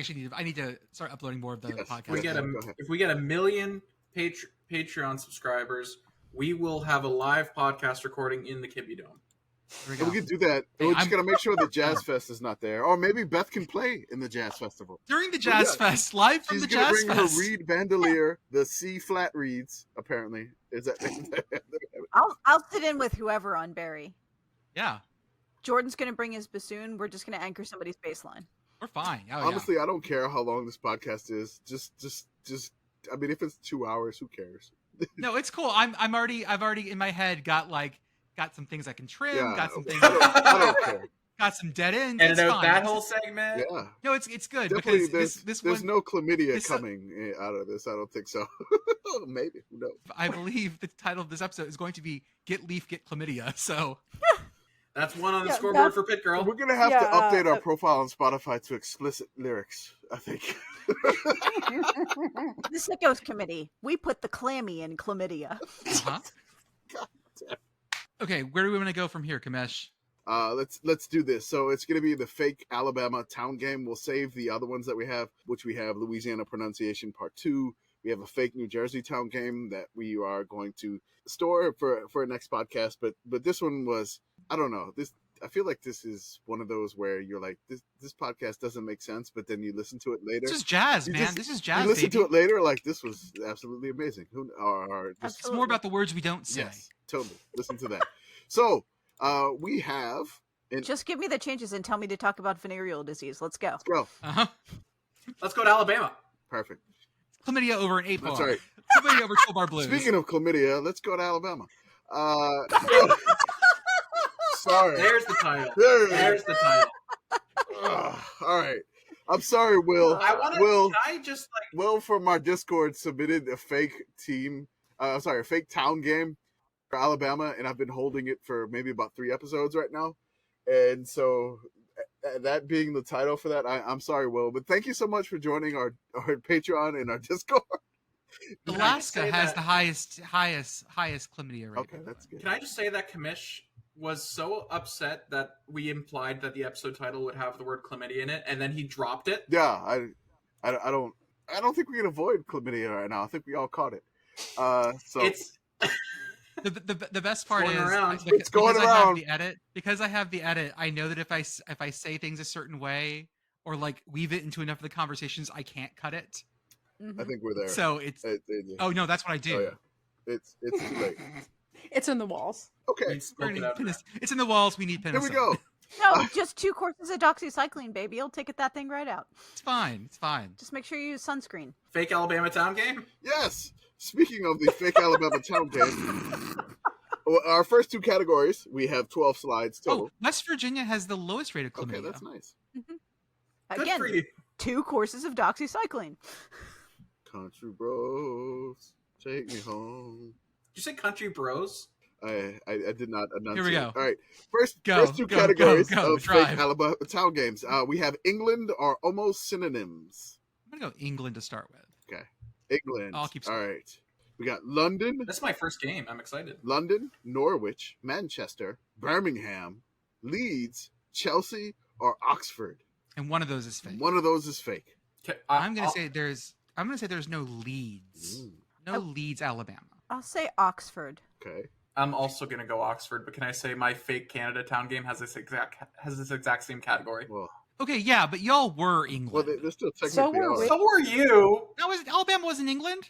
need to start uploading more of the podcast. If we get 1 million Patreon subscribers, we will have a live podcast recording in the Kibby Dome. We can do that. We're just gonna make sure the Jazz Fest is not there, or maybe Beth can play in the Jazz Festival during the Jazz Fest, live from the Jazz Fest. She's gonna bring her reed bandolier, the C flat reeds. Apparently, is that? I'll sit in with whoever on Barry. Yeah. Jordan's gonna bring his bassoon. We're just gonna anchor somebody's bass line. We're fine. Honestly, I don't care how long this podcast is. Just. I mean, if it's 2 hours, who cares? No, it's cool. I've already in my head got some things I can trim. Yeah, got some things. I don't care. Got some dead ends. Edit out that whole segment. Yeah. No, it's good. Definitely, because there's no chlamydia coming out of this. I don't think so. Maybe. Who knows? I believe the title of this episode is going to be "Get Leaf, Get Chlamydia." So that's one on the scoreboard for PittGirl. We're gonna have to update our profile on Spotify to explicit lyrics, I think. The Sickos Committee. We put the clammy in chlamydia. Okay, where do we want to go from here, Commish? Let's do this. So it's gonna be the fake Alabama town game. We'll save the other ones that we have, which we have Louisiana pronunciation part 2. We have a fake New Jersey town game that we are going to store for our next podcast. But this one was, I don't know. I feel like this is one of those where you're like, this podcast doesn't make sense, but then you listen to it later. This is jazz, man. This is jazz. You listen baby. to it later, like this was absolutely amazing. It's more about the words we don't say. Yes, totally. Listen to that. So we have. Just give me the changes and tell me to talk about venereal disease. Let's go. Let's go. Let's go to Alabama. Perfect. Chlamydia over an 8 bar. That's right. Chlamydia over 12 bar blues. Speaking of chlamydia, let's go to Alabama. Sorry. There's the title. There's the title. All right. I'm sorry, Will. Will from our Discord submitted a fake a fake town game for Alabama, and I've been holding it for maybe about 3 episodes right now. And so that being the title for that, I'm sorry, Will, but thank you so much for joining our Patreon and our Discord. Alaska has the highest chlamydia rate. Okay, that's good. Can I just say that Commish was so upset that we implied that the episode title would have the word chlamydia in it, and then he dropped it? Yeah, I don't think we can avoid chlamydia right now. I think we all caught it. So It's The best part Going is around. It's going around. Because I have the edit, I know that if I say things a certain way or like weave it into enough of the conversations, I can't cut it. I think we're there. So it's oh no, that's what I do. Oh yeah, it's great. It's in the walls. Okay, It's in the walls. We need penicillin. here we go. No, just 2 courses of doxycycline, baby. You'll take that thing right out. It's fine. It's fine. Just make sure you use sunscreen. fake Alabama town game. Yes. Speaking of the fake Alabama town game, our first 2 categories, we have 12 slides total. Oh, West Virginia has the lowest rate of chlamydia. Okay, that's nice. Good Again, for you. 2 courses of doxycycline. Country bros, take me home. Did you say country bros? I did not enunciate. Here we go. All right, first 2 go, categories go, of drive. fake Alabama town games. We have England are almost synonyms. I'm gonna go England to start with. Okay, England. I'll keep All right, we got London, That's my first game. I'm excited. London, Norwich, Manchester, Birmingham, Leeds, Chelsea, or Oxford. And one of those is fake. One of those is fake. I'm gonna say there's no Leeds. No Leeds, Alabama. I'll say Oxford. Okay. I'm also gonna go Oxford, but can I say my fake Canada town game has this exact same category? Well, Okay, yeah, but y'all were England. they're still technically So were ours. we. So were you. Alabama was in England.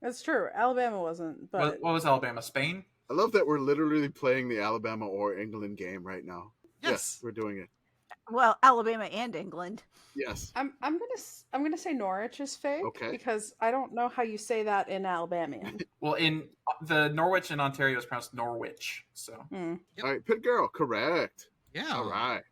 That's true. Alabama wasn't, but What was Alabama? Spain? I love that we're literally playing the Alabama or England game right now. Yes. We're doing it. Well, Alabama and England. Yes. I'm gonna say Norwich is fake. Okay. Because I don't know how you say that in Alabamian. Well, in the Norwich in Ontario is pronounced Norwich. So. Mm. Yep. All right, PittGirl, correct. Yeah. All right.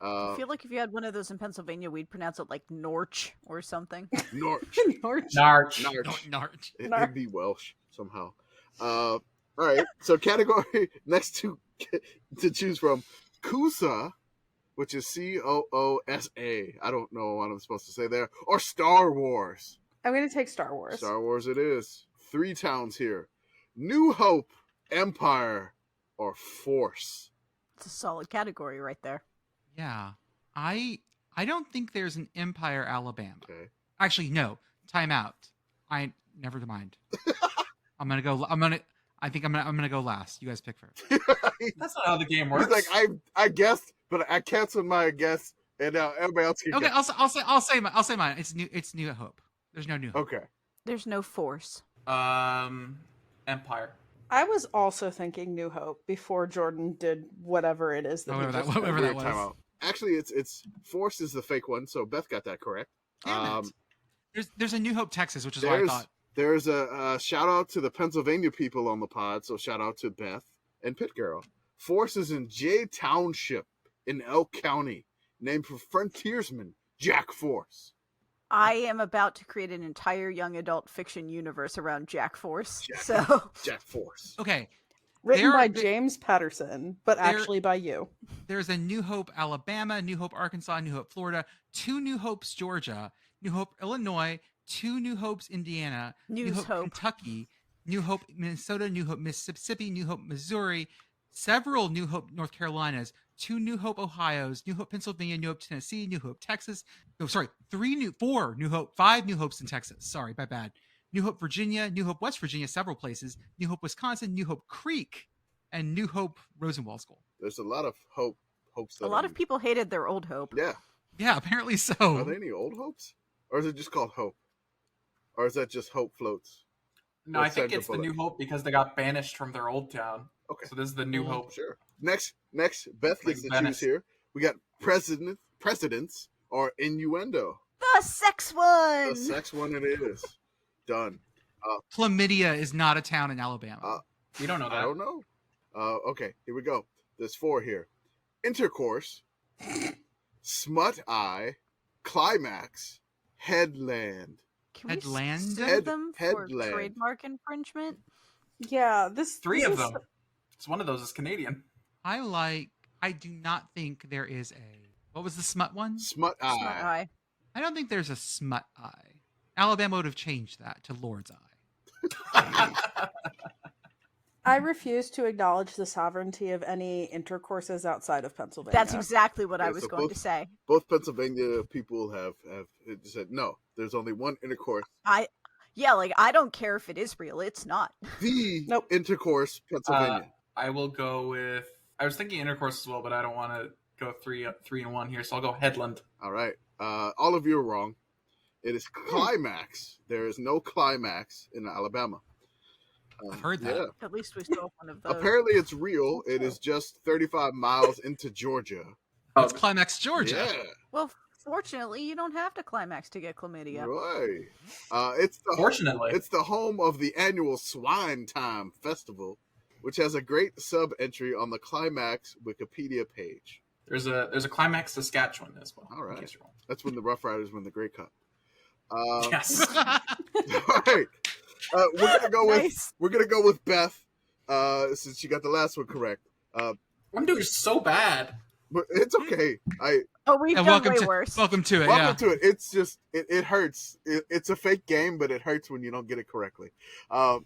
I feel like if you had one of those in Pennsylvania, we'd pronounce it like Norch or something. Norwich. Norwich. Narch. Narch. Narch. It'd be Welsh somehow. All right. So category next to choose from, Coosa, which is Coosa. I don't know what I'm supposed to say there. Or Star Wars. I'm gonna take Star Wars. Star Wars it is. 3 towns here. New Hope, Empire, or Force. It's a solid category right there. Yeah. I don't think there's an Empire, Alabama. Okay. Actually, no. Time out. Never mind. I'm gonna go last. You guys pick first. That's not how the game works. He's like, I guessed, but I canceled my guess, and now everybody else can Okay, guess. I'll say mine. It's New Hope. There's no New Hope. Okay. There's no force. Empire. I was also thinking New Hope before Jordan did whatever it is that he just did. Whatever that Weird was. timeout. Actually, it's Force is the fake one, so Beth got that correct. Damn it. There's a New Hope, Texas, which is what I thought. There's a shout out to the Pennsylvania people on the pod, so shout out to Beth and PittGirl. Force is in Jay Township in Elk County, named for frontiersman Jack Force. I am about to create an entire young adult fiction universe around Jack Force. Jack Force. Okay. Written by James Patterson, but actually by you. There's a New Hope, Alabama, New Hope, Arkansas, New Hope, Florida, 2 New Hopes, Georgia, New Hope, Illinois, 2 New Hopes, Indiana, New Hope, Kentucky, New Hope, Minnesota, New Hope, Mississippi, New Hope, Missouri, several New Hope, North Carolinas, 2 New Hope, Ohio's, New Hope, Pennsylvania, New Hope, Tennessee, New Hope, Texas. Oh, sorry, 4 New Hope, 5 New Hopes in Texas. Sorry, my bad. New Hope, Virginia, New Hope, West Virginia, several places, New Hope, Wisconsin, New Hope Creek, and New Hope, Rosenwald School. There's a lot of hopes. A lot of people hated their old Hope. Yeah. Yeah, apparently so. Are there any old hopes? Or is it just called Hope? Or is that just Hope Floats? No, I think it's the New Hope because they got banished from their old town. Okay. So this is the New Hope. Sure. Next, Beth gets to choose here. We got presidents or innuendo. The sex one! The sex one it is. Done. Chlamydia is not a town in Alabama. You don't know that. I don't know. Okay, here we go. There's 4 here. Intercourse, smut eye, climax, headland. Can we Headland? sue them for Headland. trademark infringement? Yeah, 3 of them. It's one of those is Canadian. I do not think there is a What was the smut one? Smut eye. Smut eye. I don't think there's a smut eye. Alabama would have changed that to Lord's eye. I refuse to acknowledge the sovereignty of any intercourses outside of Pennsylvania. That's exactly what I Yeah, was so going to say. Both Pennsylvania people have said no. There's only one intercourse. I don't care if it is real. It's not. The Nope. intercourse, Pennsylvania. I will go with. I was thinking intercourse as well, but I don't want to go 3-1 here, so I'll go headland. All right. All of you are wrong. It is climax. There is no climax in Alabama. I've heard that. Yeah. At least we still have one of those. Apparently it's real. It is just 35 miles into Georgia. That's Climax, Georgia. Yeah. Well, fortunately, you don't have to climax to get chlamydia. Right. Fortunately. It's the home of the annual Swine Time Festival, which has a great sub-entry on the Climax Wikipedia page. There's a Climax Saskatchewan as well. All right. in case you're wrong. That's when the Rough Riders win the Grey Cup. Yes. All right. We're gonna go with Beth, since she got the last one correct. I'm doing so bad. But it's okay. We've done welcome way to worse. welcome to it. Welcome to it. It's just it hurts. It's a fake game, but it hurts when you don't get it correctly. All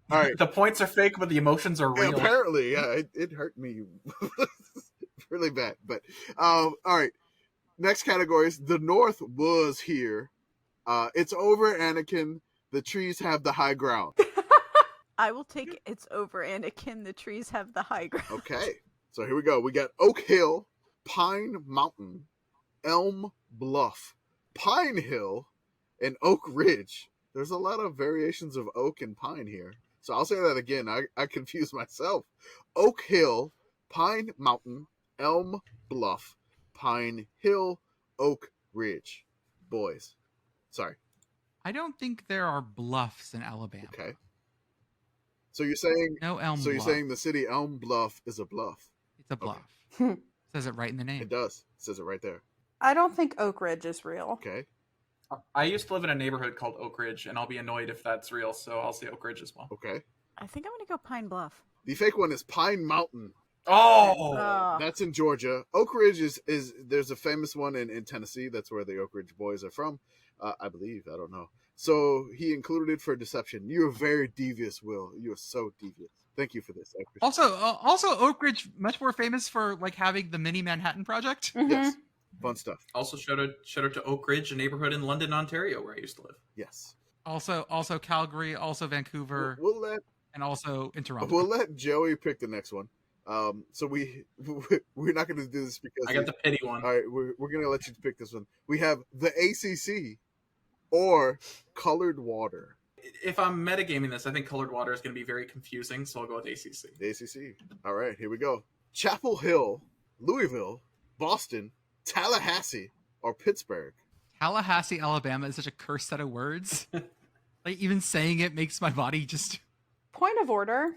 right. The points are fake, but the emotions are real. Apparently, yeah, it hurt me really bad. But all right. Next category is the North was here. It's over, Anakin. The trees have the high ground. I will take it's over, Anakin. The trees have the high ground. Okay. So here we go. We got Oak Hill, Pine Mountain, Elm Bluff, Pine Hill, and Oak Ridge. There's a lot of variations of oak and pine here. So I'll say that again. I confused myself. Oak Hill, Pine Mountain, Elm Bluff, Pine Hill, Oak Ridge. Boys. Sorry. I don't think there are bluffs in Alabama. Okay. So you're saying No Elm So you're Bluff. saying the city Elm Bluff is a bluff? It's a bluff. Hmm. Says it right in the name. It does. It says it right there. I don't think Oak Ridge is real. Okay. I used to live in a neighborhood called Oak Ridge, and I'll be annoyed if that's real, so I'll say Oak Ridge as well. Okay. I think I'm going to go Pine Bluff. The fake one is Pine Mountain. Oh! That's in Georgia. Oak Ridge is there's a famous one in Tennessee. That's where the Oak Ridge boys are from. I believe. I don't know. So he included it for deception. You are very devious, Will. You are so devious. Thank you for this. I appreciate Also Oak Ridge much more famous for like having the mini Manhattan Project. Mhm. Yes. Fun stuff. Also, shout out to Oak Ridge, a neighborhood in London, Ontario, where I used to live. Yes. Also Calgary, also Vancouver, and also in Toronto. We'll let Joey pick the next one. So we're not going to do this because I got the pity one. All right, we're going to let you pick this one. We have the ACC or Colored Water. If I'm metagaming this, I think Colored Water is going to be very confusing, so I'll go with ACC. The ACC. All right, here we go. Chapel Hill, Louisville, Boston, Tallahassee, or Pittsburgh. Tallahassee, Alabama is such a cursed set of words. Like even saying it makes my body just. Point of order.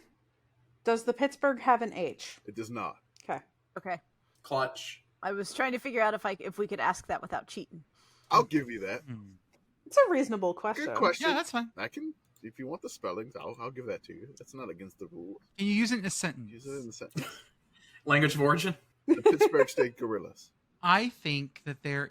Does the Pittsburgh have an H? It does not. Okay. Okay. Clutch. I was trying to figure out if we could ask that without cheating. I'll give you that. It's a reasonable question. Good question. Yeah, that's fine. I can, if you want the spellings, I'll give that to you. That's not against the rules. Can you use it in a sentence? Use it in the sentence. Language of origin. The Pittsburgh State Gorillas. I think that there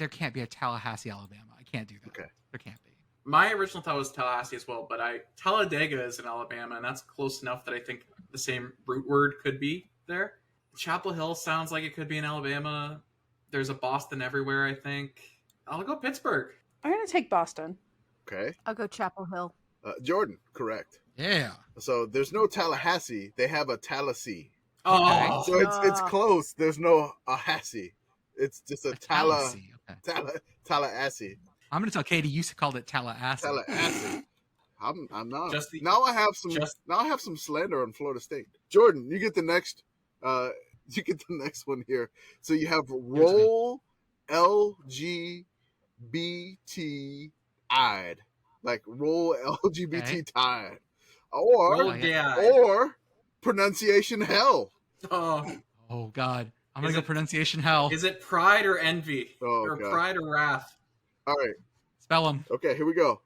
can't be a Tallahassee, Alabama. I can't do that. Okay. There can't be. My original thought was Tallahassee as well, but Talladega is in Alabama, and that's close enough that I think the same root word could be there. Chapel Hill sounds like it could be in Alabama. There's a Boston everywhere, I think. I'll go Pittsburgh. I'm going to take Boston. Okay. I'll go Chapel Hill. Jordan, correct. Yeah. So there's no Tallahassee. They have a Tallahassee. Oh, So it's close. There's no Ahassie. It's just a Tallahassee. Okay. Tallahassee. I'm gonna tell Katie you called it Tallahassee. Tallahassee. I'm not. Just the- Now I have some slander on Florida State. Jordan, you get the next. You get the next one here. So you have roll LGBT-eyed, like roll LGBT tied, or pronunciation hell. Oh God. I'm gonna Is go it- pronunciation hell. is it pride or envy? Oh, or God. pride or wrath? All right. Spell them. Okay, here we go.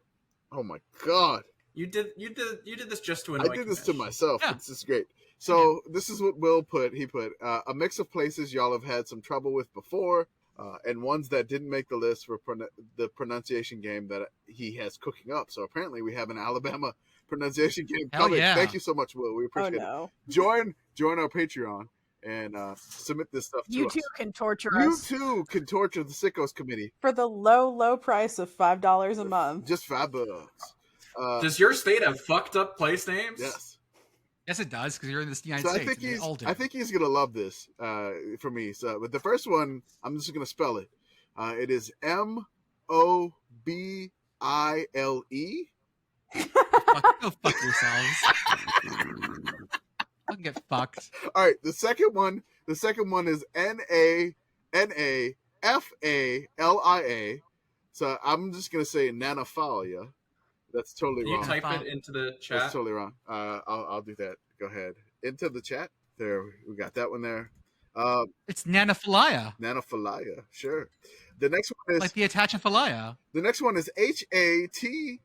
Oh my God. You did this just to I annoy did this Commish. to myself. Yeah. This is great. So this is what Will put. He put a mix of places y'all have had some trouble with before, and ones that didn't make the list for the pronunciation game that he has cooking up. So apparently we have an Alabama pronunciation game coming. Yeah. Thank you so much, Will. We appreciate it. Join our Patreon and submit this stuff to You us. too can torture You us. too can torture the Sickos Committee for the low price of $5 a month. Just $5. Does your state have fucked up place names? Yes. Yes, it does, because you're in the United States. I think he's gonna love this for me. So, but the first one, I'm just gonna spell it. It is Mobile. Go fuck yourselves. Fucking get fucked. All right, the second one is Nanafalia. So I'm just gonna say Nanafalia. That's totally Can wrong. you type it into the chat? That's totally wrong. I'll do that. Go ahead. Into the chat. There, we got that one there. It's Nanophilia. Nanophilia, sure. The next one is like the Attachophilia. The next one is HATCHECHUBBEE.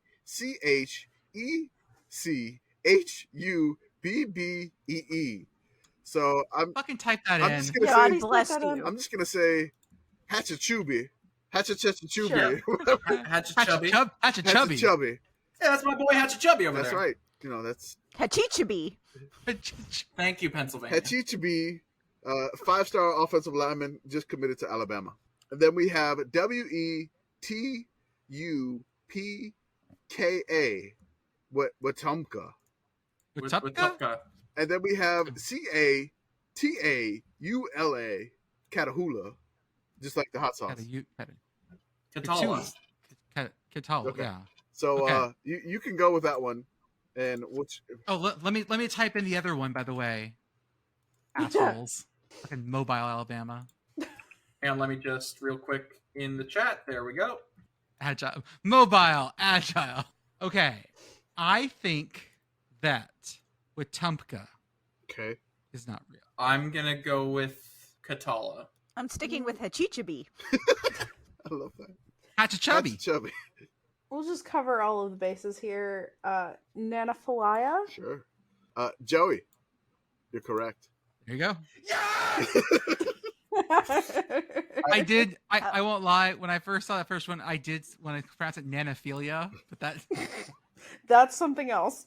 So I'm fucking type that I'm in. Just gonna God say, bless you. I'm just gonna say Hatchachubi. Hatchachubi. Sure. Hatchachubby. Hatchachubby. Yeah, that's my boy Hatchachubby over That's there. right. You know, that's Hachichibi. Thank you, Pennsylvania. Hatchichibi, 5-star offensive lineman, just committed to Alabama. And then we have WETUPKA, Wetumpka. Wetumpka. And then we have CATAULA, Catahoula, just like the hot sauce. Catala. Catala, Okay. yeah. So Okay. you can go with that one. And which? Oh, let me type in the other one, by the way. Assholes. Fucking Mobile, Alabama. And let me just real quick in the chat. There we go. Agile. Mobile. Agile. Okay. I think that Wetumpka Okay. is not real. I'm gonna go with Catala. I'm sticking with Hachichibi. I love that. Hatchachubby. Hatchachubby. We'll just cover all of the bases here. Nanophilia. Sure. Joey, you're correct. There you go. Yeah! I did. I won't lie. When I first saw that first one, I did when I pronounced it Nanophilia, but that That's something else.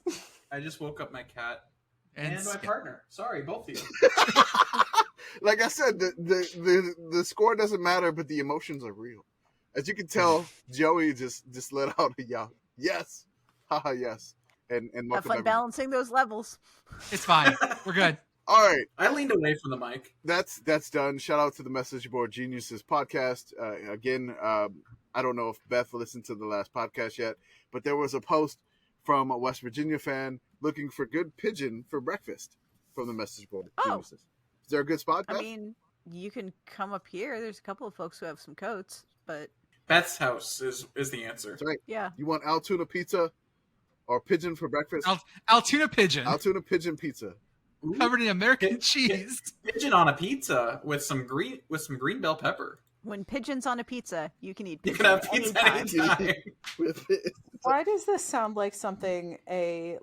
I just woke up my cat and my skip. partner. Sorry, both of you. Like I said, the score doesn't matter, but the emotions are real. As you can tell, Joey just let out a yell. Yes, haha, yes, and Have welcome fun everybody. balancing those levels. It's fine. We're good. All right, I leaned away from the mic. that's done. Shout out to the Message Board Geniuses podcast. Again, I don't know if Beth listened to the last podcast yet, but there was a post from a West Virginia fan looking for good pigeon for breakfast from the Message Board Geniuses. Is there a good spot, Beth? I mean, you can come up here. There's a couple of folks who have some coats, but Beth's house is the answer. That's right. yeah. You want Altoona pizza or pigeon for breakfast? Altoona pigeon Altoona pigeon pizza. Ooh, covered in American Pid- cheese. pigeon on a pizza with some green bell pepper. When pigeon's on a pizza, you can eat You pizza can have pizza anytime. anytime. With it. Why does this sound like something a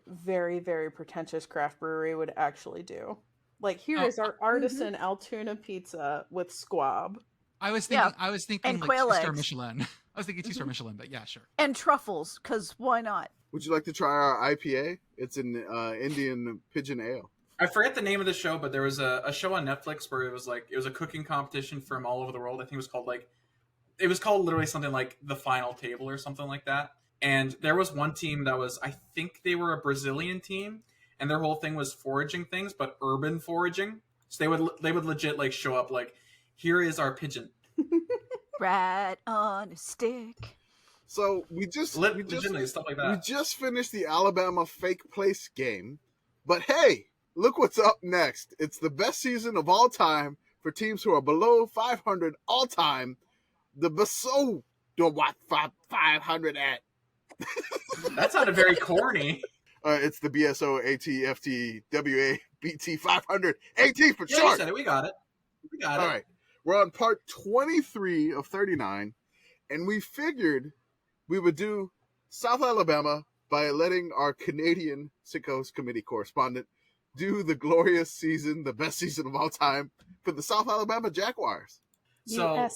very, very pretentious craft brewery would actually do? Like, here is our artisan Altoona pizza with squab. I was thinking. Yeah. I was thinking And like quail 2-star eggs. Michelin. I was thinking 2-star Michelin, but yeah, sure. And truffles, because why not? Would you like to try our IPA? It's an Indian pigeon ale. I forget the name of the show, but there was a show on Netflix where it was a cooking competition from all over the world. I think it was called literally something like The Final Table or something like that. And there was one team that was, I think they were a Brazilian team, and their whole thing was foraging things, but urban foraging. So they would legit like show up like, here is our pigeon. Rat on a stick. So we just Legitimately stuff like that. we just finished the Alabama fake place game, but hey, look what's up next. It's the best season of all time for teams who are below 500 all time. The Basso what 500 at. That sounded very corny. It's the BSO ATFT WABT 500 AT for Yeah, short. you said it. We got it. All right. We're on part 23 of 39, and we figured we would do South Alabama by letting our Canadian Sickos Committee correspondent do the glorious season, the best season of all time for the South Alabama Jaguars. So,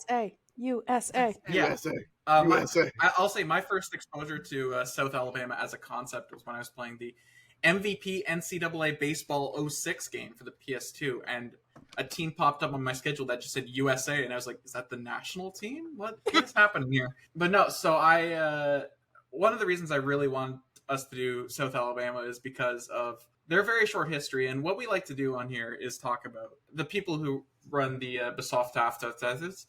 USA. Yeah. USA. I'll say my first exposure to South Alabama as a concept was when I was playing the MVP NCAA Baseball 06 game for the PS2, and a team popped up on my schedule that just said USA, and I was like, is that the national team? What is happening here? But no, so one of the reasons I really want us to do South Alabama is because of their very short history, and what we like to do on here is talk about the people who run the Besoft Aftertestes.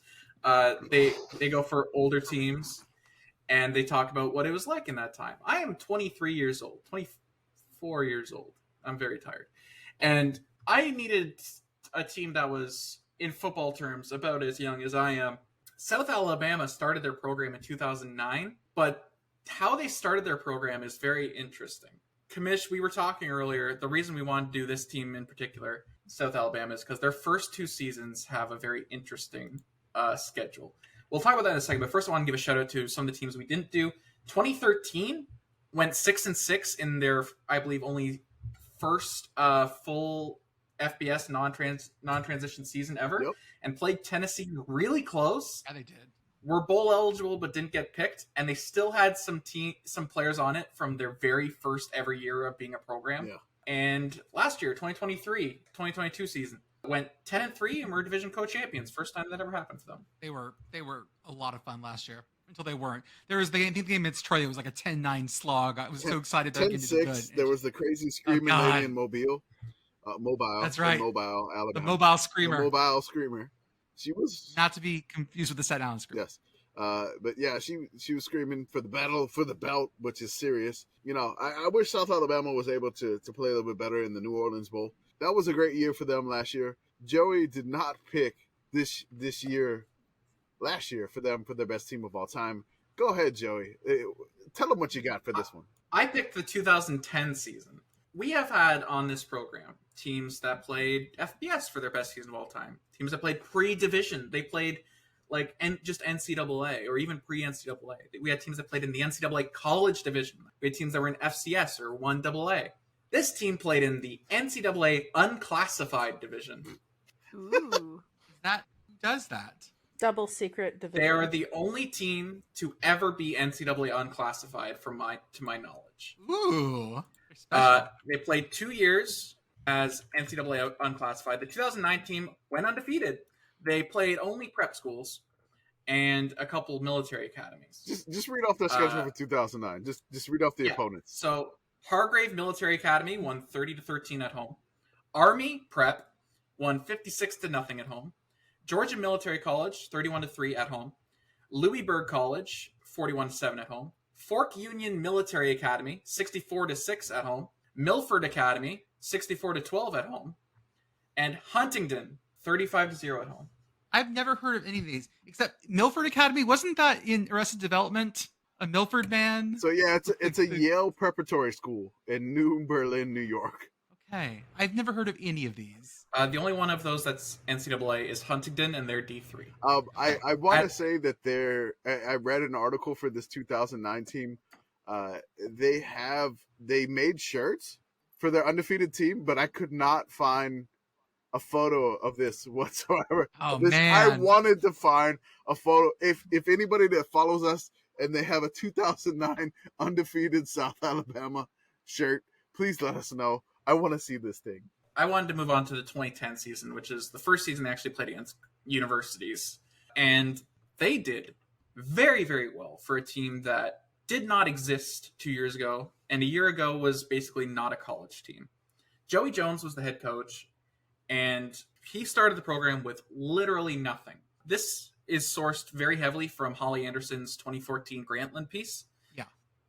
They go for older teams, and they talk about what it was like in that time. I am 23 years old, 24 years old. I'm very tired. And I needed a team that was, in football terms, about as young as I am. South Alabama started their program in 2009, but how they started their program is very interesting. Commish, we were talking earlier, the reason we wanted to do this team in particular, South Alabama, is because their first 2 seasons have a very interesting schedule. We'll talk about that in a second, but first I want to give a shout out to some of the teams we didn't do. 2013 went 6-6 in their, I believe, only first full FBS non-transition season ever, and played Tennessee really close. Yeah, they did. Were bowl eligible but didn't get picked, and they still had some players on it from their very first ever year of being a program. Yeah. And last year, 2022 season, went 10-3 and were division co-champions. First time that ever happened to them. They were a lot of fun last year until they weren't. There was I think the game against Troy. It was like a 10-9 slog. I was so excited that 10-6. There was the crazy screaming lady in Mobile. That's right. Mobile, Alabama. The Mobile Screamer. The Mobile Screamer. She was not to be confused with the Set Down Screamer. Yes. But yeah, she was screaming for the battle for the belt, which is serious. You know, I wish South Alabama was able to play a little bit better in the New Orleans Bowl. That was a great year for them last year. Joey did not pick last year for them for their best team of all time. Go ahead, Joey. Tell them what you got for this one. I picked the 2010 season. We have had on this program teams that played FBS for their best season of all time. Teams that played pre-division. They played just NCAA or even pre-NCAA. We had teams that played in the NCAA college division. We had teams that were in FCS or 1AA. This team played in the NCAA unclassified division. Ooh. Who does that? Double secret division. They are the only team to ever be NCAA unclassified to my knowledge. Ooh. They played 2 years as NCAA unclassified. The 2009 team went undefeated. They played only prep schools and a couple military academies. Just read off the schedule for 2009. Just read off the opponents. So Hargrave Military Academy won 30-13 at home. Army Prep won 56-0 at home. Georgia Military College 31-3 at home. Louisburg College 41-7 at home. Fork Union Military Academy 64-6 at home. Milford Academy 64-12 at home. And Huntingdon 35-0 at home. I've never heard of any of these except Milford Academy. Wasn't that in Arrested Development? A Milford man? So yeah, it's a Yale preparatory school in New Berlin, New York. Okay. I've never heard of any of these. The only one of those that's NCAA is Huntingdon, and they're D3. I want to say that I read an article for this 2009 team. They made shirts for their undefeated team, but I could not find a photo of this whatsoever. Oh, man. I wanted to find a photo. If anybody that follows us and they have a 2009 undefeated South Alabama shirt, please let us know. I want to see this thing. I wanted to move on to the 2010 season, which is the first season they actually played against universities. And they did very, very well for a team that did not exist 2 years ago, and a year ago was basically not a college team. Joey Jones was the head coach, and he started the program with literally nothing. This is sourced very heavily from Holly Anderson's 2014 Grantland piece.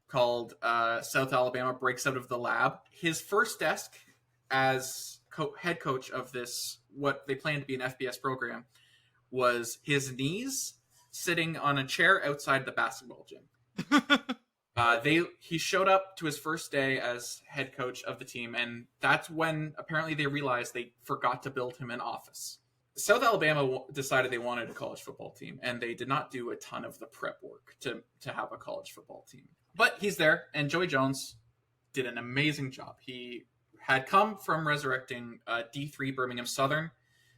Called South Alabama Breaks Out of the Lab. His first desk as head coach of this, what they planned to be an FBS program, was his knees sitting on a chair outside the basketball gym. He showed up to his first day as head coach of the team, and that's when apparently they realized they forgot to build him an office. South Alabama decided they wanted a college football team, and they did not do a ton of the prep work to have a college football team. But he's there, and Joey Jones did an amazing job. He had come from resurrecting D3 Birmingham Southern.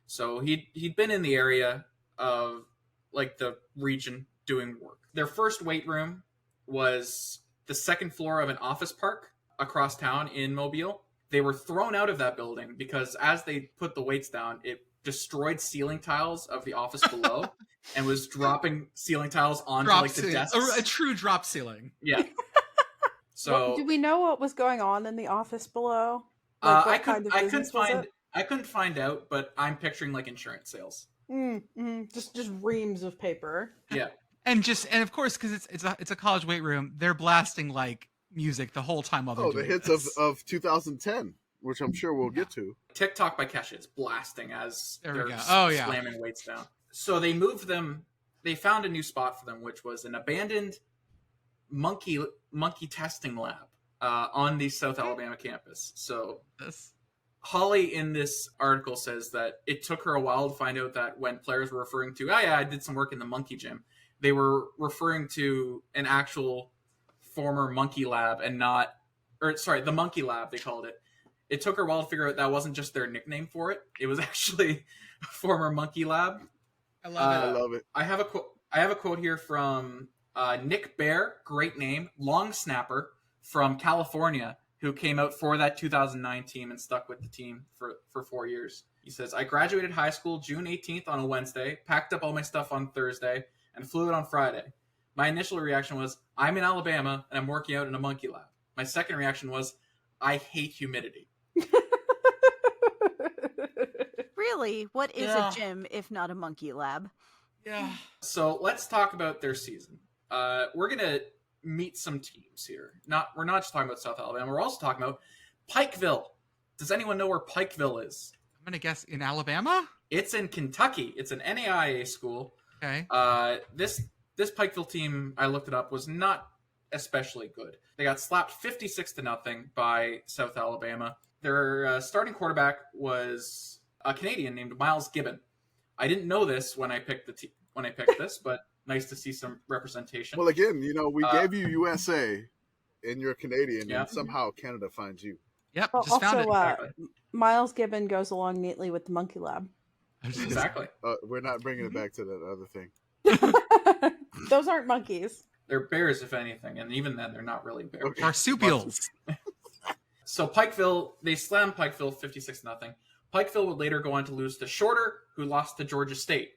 So he'd been in the area of like the region doing work. Their first weight room was the second floor of an office park across town in Mobile. They were thrown out of that building because as they put the weights down, it destroyed ceiling tiles of the office below and was dropping ceiling tiles onto the desks. A true drop ceiling. Yeah. So do we know what was going on in the office below? I couldn't find out, but I'm picturing like insurance sales. Just reams of paper. Yeah. And of course, because it's a college weight room, they're blasting like music the whole time while they're doing the hits this. of 2010, which I'm sure we'll get to. TikTok by Kesha is blasting as they're slamming weights down. So they moved them. They found a new spot for them, which was an abandoned monkey testing lab on the South Alabama campus. So Holly in this article says that it took her a while to find out that when players were referring to, I did some work in the monkey gym, they were referring to an actual former monkey lab and not, the monkey lab, they called it. It took her a while to figure out that wasn't just their nickname for it. It was actually a former monkey lab. I love it. I love it. I have a quote here from Nick Bear, great name, long snapper from California, who came out for that 2009 team and stuck with the team for 4 years. He says, I graduated high school June 18th on a Wednesday, packed up all my stuff on Thursday, and flew out on Friday. My initial reaction was, I'm in Alabama and I'm working out in a monkey lab. My second reaction was, I hate humidity. Really? What is a gym if not a monkey lab? Yeah. So let's talk about their season. We're going to meet some teams here. We're not just talking about South Alabama. We're also talking about Pikeville. Does anyone know where Pikeville is? I'm going to guess in Alabama? It's in Kentucky. It's an NAIA school. Okay. This Pikeville team, I looked it up, was not especially good. They got slapped 56-0 by South Alabama. Their starting quarterback was a Canadian named Miles Gibbon. I didn't know this when I picked this, but nice to see some representation. Well, again, we gave you USA, and you're Canadian, and somehow Canada finds you. Yep, well, just found it. Exactly. Miles Gibbon goes along neatly with the monkey lab. Exactly. We're not bringing it back to that other thing. Those aren't monkeys. They're bears, if anything, and even then, they're not really bears. Okay. Marsupials. So Pikeville, they slammed Pikeville 56-0. Pikeville would later go on to lose to Shorter, who lost to Georgia State.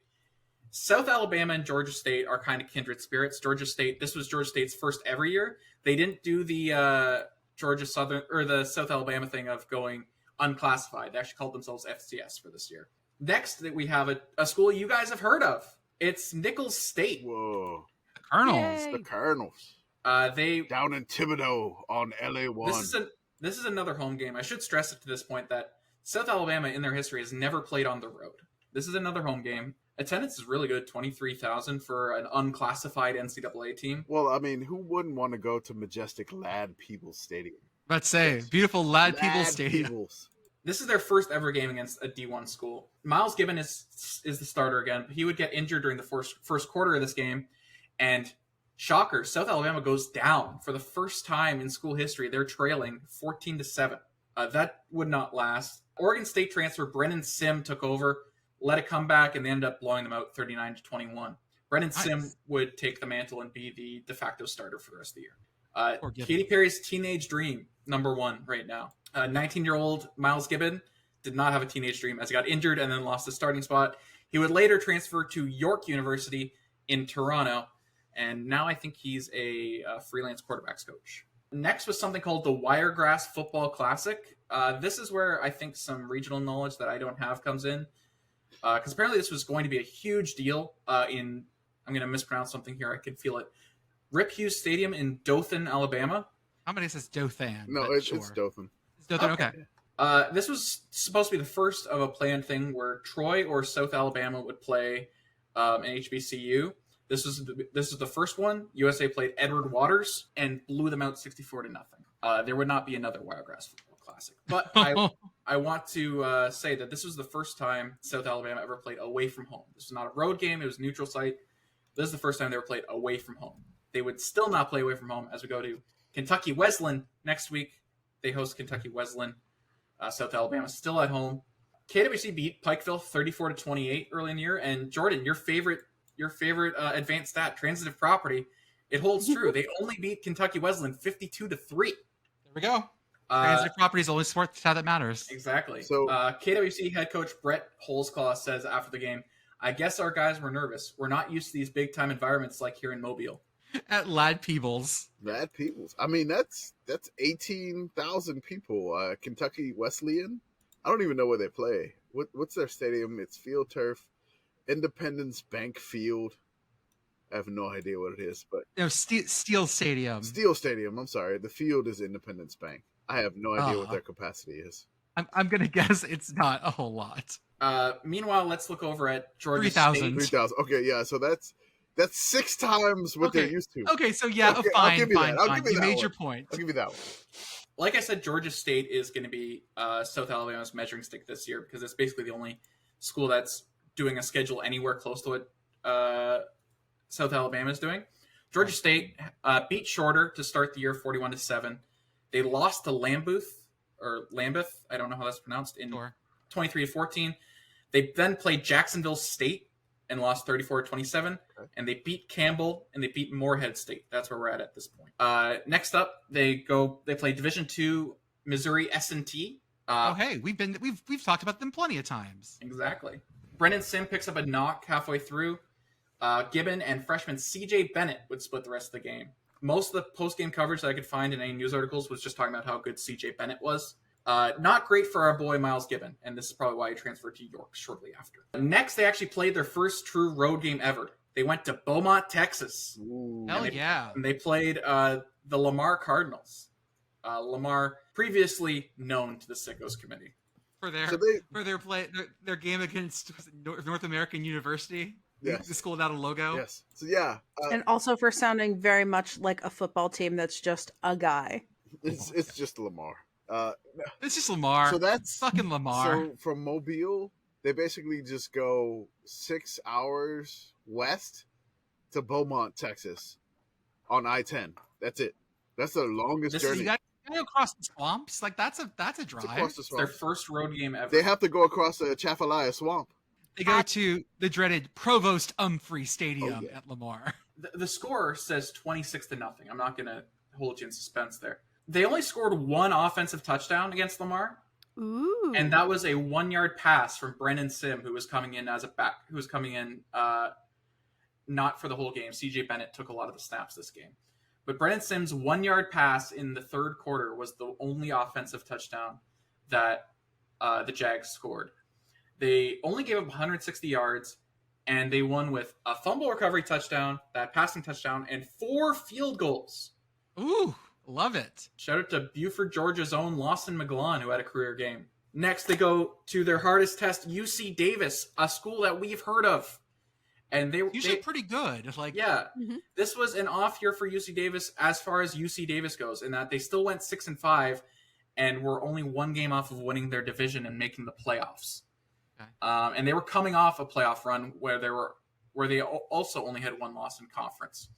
South Alabama and Georgia State are kind of kindred spirits. This was Georgia State's first ever year. They didn't do the Georgia Southern or the South Alabama thing of going unclassified. They actually called themselves FCS for this year. Next, we have a school you guys have heard of. It's Nicholls State. Whoa. The Colonels. Yay. The Colonels. They down in Thibodaux on LA1. This is another home game. I should stress it to this point that South Alabama in their history has never played on the road. This is another home game. Attendance is really good, 23,000 for an unclassified NCAA team. Well, I mean, who wouldn't want to go to majestic Lad Peoples Stadium? Let's say, beautiful Lad Peoples Stadium. Peoples. This is their first ever game against a D1 school. Miles Gibbon is the starter again. He would get injured during the first quarter of this game, and shocker, South Alabama goes down for the first time in school history. They're trailing 14-7. That would not last. Oregon State transfer Brennan Sim took over, led a comeback, and they ended up blowing them out 39-21. Brennan Sim would take the mantle and be the de facto starter for the rest of the year. Katy Perry's teenage dream, number one right now. 19-year-old Miles Gibbon did not have a teenage dream as he got injured and then lost his starting spot. He would later transfer to York University in Toronto, and now I think he's a freelance quarterbacks coach. Next was something called the Wiregrass Football Classic. This is where I think some regional knowledge that I don't have comes in. Because apparently this was going to be a huge deal I'm going to mispronounce something here. I could feel it. Rip Hughes Stadium in Dothan, Alabama. How many says Dothan? No, it's Dothan. It's Dothan, okay. This was supposed to be the first of a planned thing where Troy or South Alabama would play an HBCU. This was the first one. USA played Edward Waters and blew them out 64-0. There would not be another Wiregrass Football Classic. But I want to say that this was the first time South Alabama ever played away from home. This was not a road game. It was a neutral site. This is the first time they ever played away from home. They would still not play away from home as we go to Kentucky Wesleyan next week. They host Kentucky Wesleyan. South Alabama still at home. KWC beat Pikeville 34-28 early in the year. And Jordan, your favorite advanced stat, transitive property, it holds true. They only beat Kentucky Wesleyan 52-3. There we go. Transitive property is the only sport that matters. Exactly. So KWC head coach Brett Holzclaw says after the game, "I guess our guys were nervous. We're not used to these big time environments like here in Mobile." At Lad Peebles. Lad Peebles. I mean, that's 18,000 people. Kentucky Wesleyan. I don't even know where they play. What's their stadium? It's Field Turf, Independence Bank Field. I have no idea what it is, but No, Steel Stadium. Steel Stadium. I'm sorry. The field is Independence Bank. I have no idea what their capacity is. I'm gonna guess it's not a whole lot. Meanwhile, let's look over at Georgia 3,000. 3,000. Okay, yeah. So that's 6 times what they're used to. Okay, so yeah, Okay, fine, I'll give you fine, that. I'll fine. give you You that made one. your point. I'll give you that one. Like I said, Georgia State is going to be South Alabama's measuring stick this year because it's basically the only school that's doing a schedule anywhere close to what South Alabama is doing. Georgia State beat Shorter to start the year 41-7. They lost to Lambeth. I don't know how that's pronounced, in 23-14. They then played Jacksonville State and lost 34-27. Okay. And they beat Campbell and they beat Morehead State. That's where we're at this point. Next up, they play Division II Missouri S&T. Hey, we've talked about them plenty of times. Exactly. Brendan Sim picks up a knock halfway through. Gibbon and freshman CJ Bennett would split the rest of the game. Most of the post-game coverage that I could find in any news articles was just talking about how good CJ Bennett was. Not great for our boy Miles Gibbon, and this is probably why he transferred to York shortly after. Next, they actually played their first true road game ever. They went to Beaumont, Texas. Ooh. Hell yeah. And they played the Lamar Cardinals. Lamar, previously known to the Sickos Committee. For their game against North American University. Yes. The school without a logo. Yes. So yeah. And also for sounding very much like a football team that's just a guy. It's just Lamar. It's just Lamar. So that's fucking Lamar. So from Mobile, they basically just go 6 hours west to Beaumont, Texas, on I-10. That's it. That's the longest journey. You got to go across the swamps. Like that's a drive. Across the It's swamp. their first road game ever. They have to go across the Chaffalaya Swamp. They go to the dreaded Provost Umphrey Stadium at Lamar. The score says 26-0. I'm not going to hold you in suspense there. They only scored one offensive touchdown against Lamar. Ooh. And that was a 1-yard pass from Brendan Sim, who was coming in as a back, not for the whole game. CJ Bennett took a lot of the snaps this game. But Brendan Sim's 1-yard pass in the third quarter was the only offensive touchdown that the Jags scored. They only gave up 160 yards, and they won with a fumble recovery touchdown, that passing touchdown, and 4 field goals. Ooh, love it. Shout out to Buford, Georgia's own Lawson McGlon, who had a career game. Next, they go to their hardest test, UC Davis, a school that we've heard of. And they usually pretty good. This was an off year for UC Davis as far as UC Davis goes, in that they still went 6-5 and were only 1 game off of winning their division and making the playoffs. Okay. And they were coming off a playoff run where they also only had 1 loss in conference.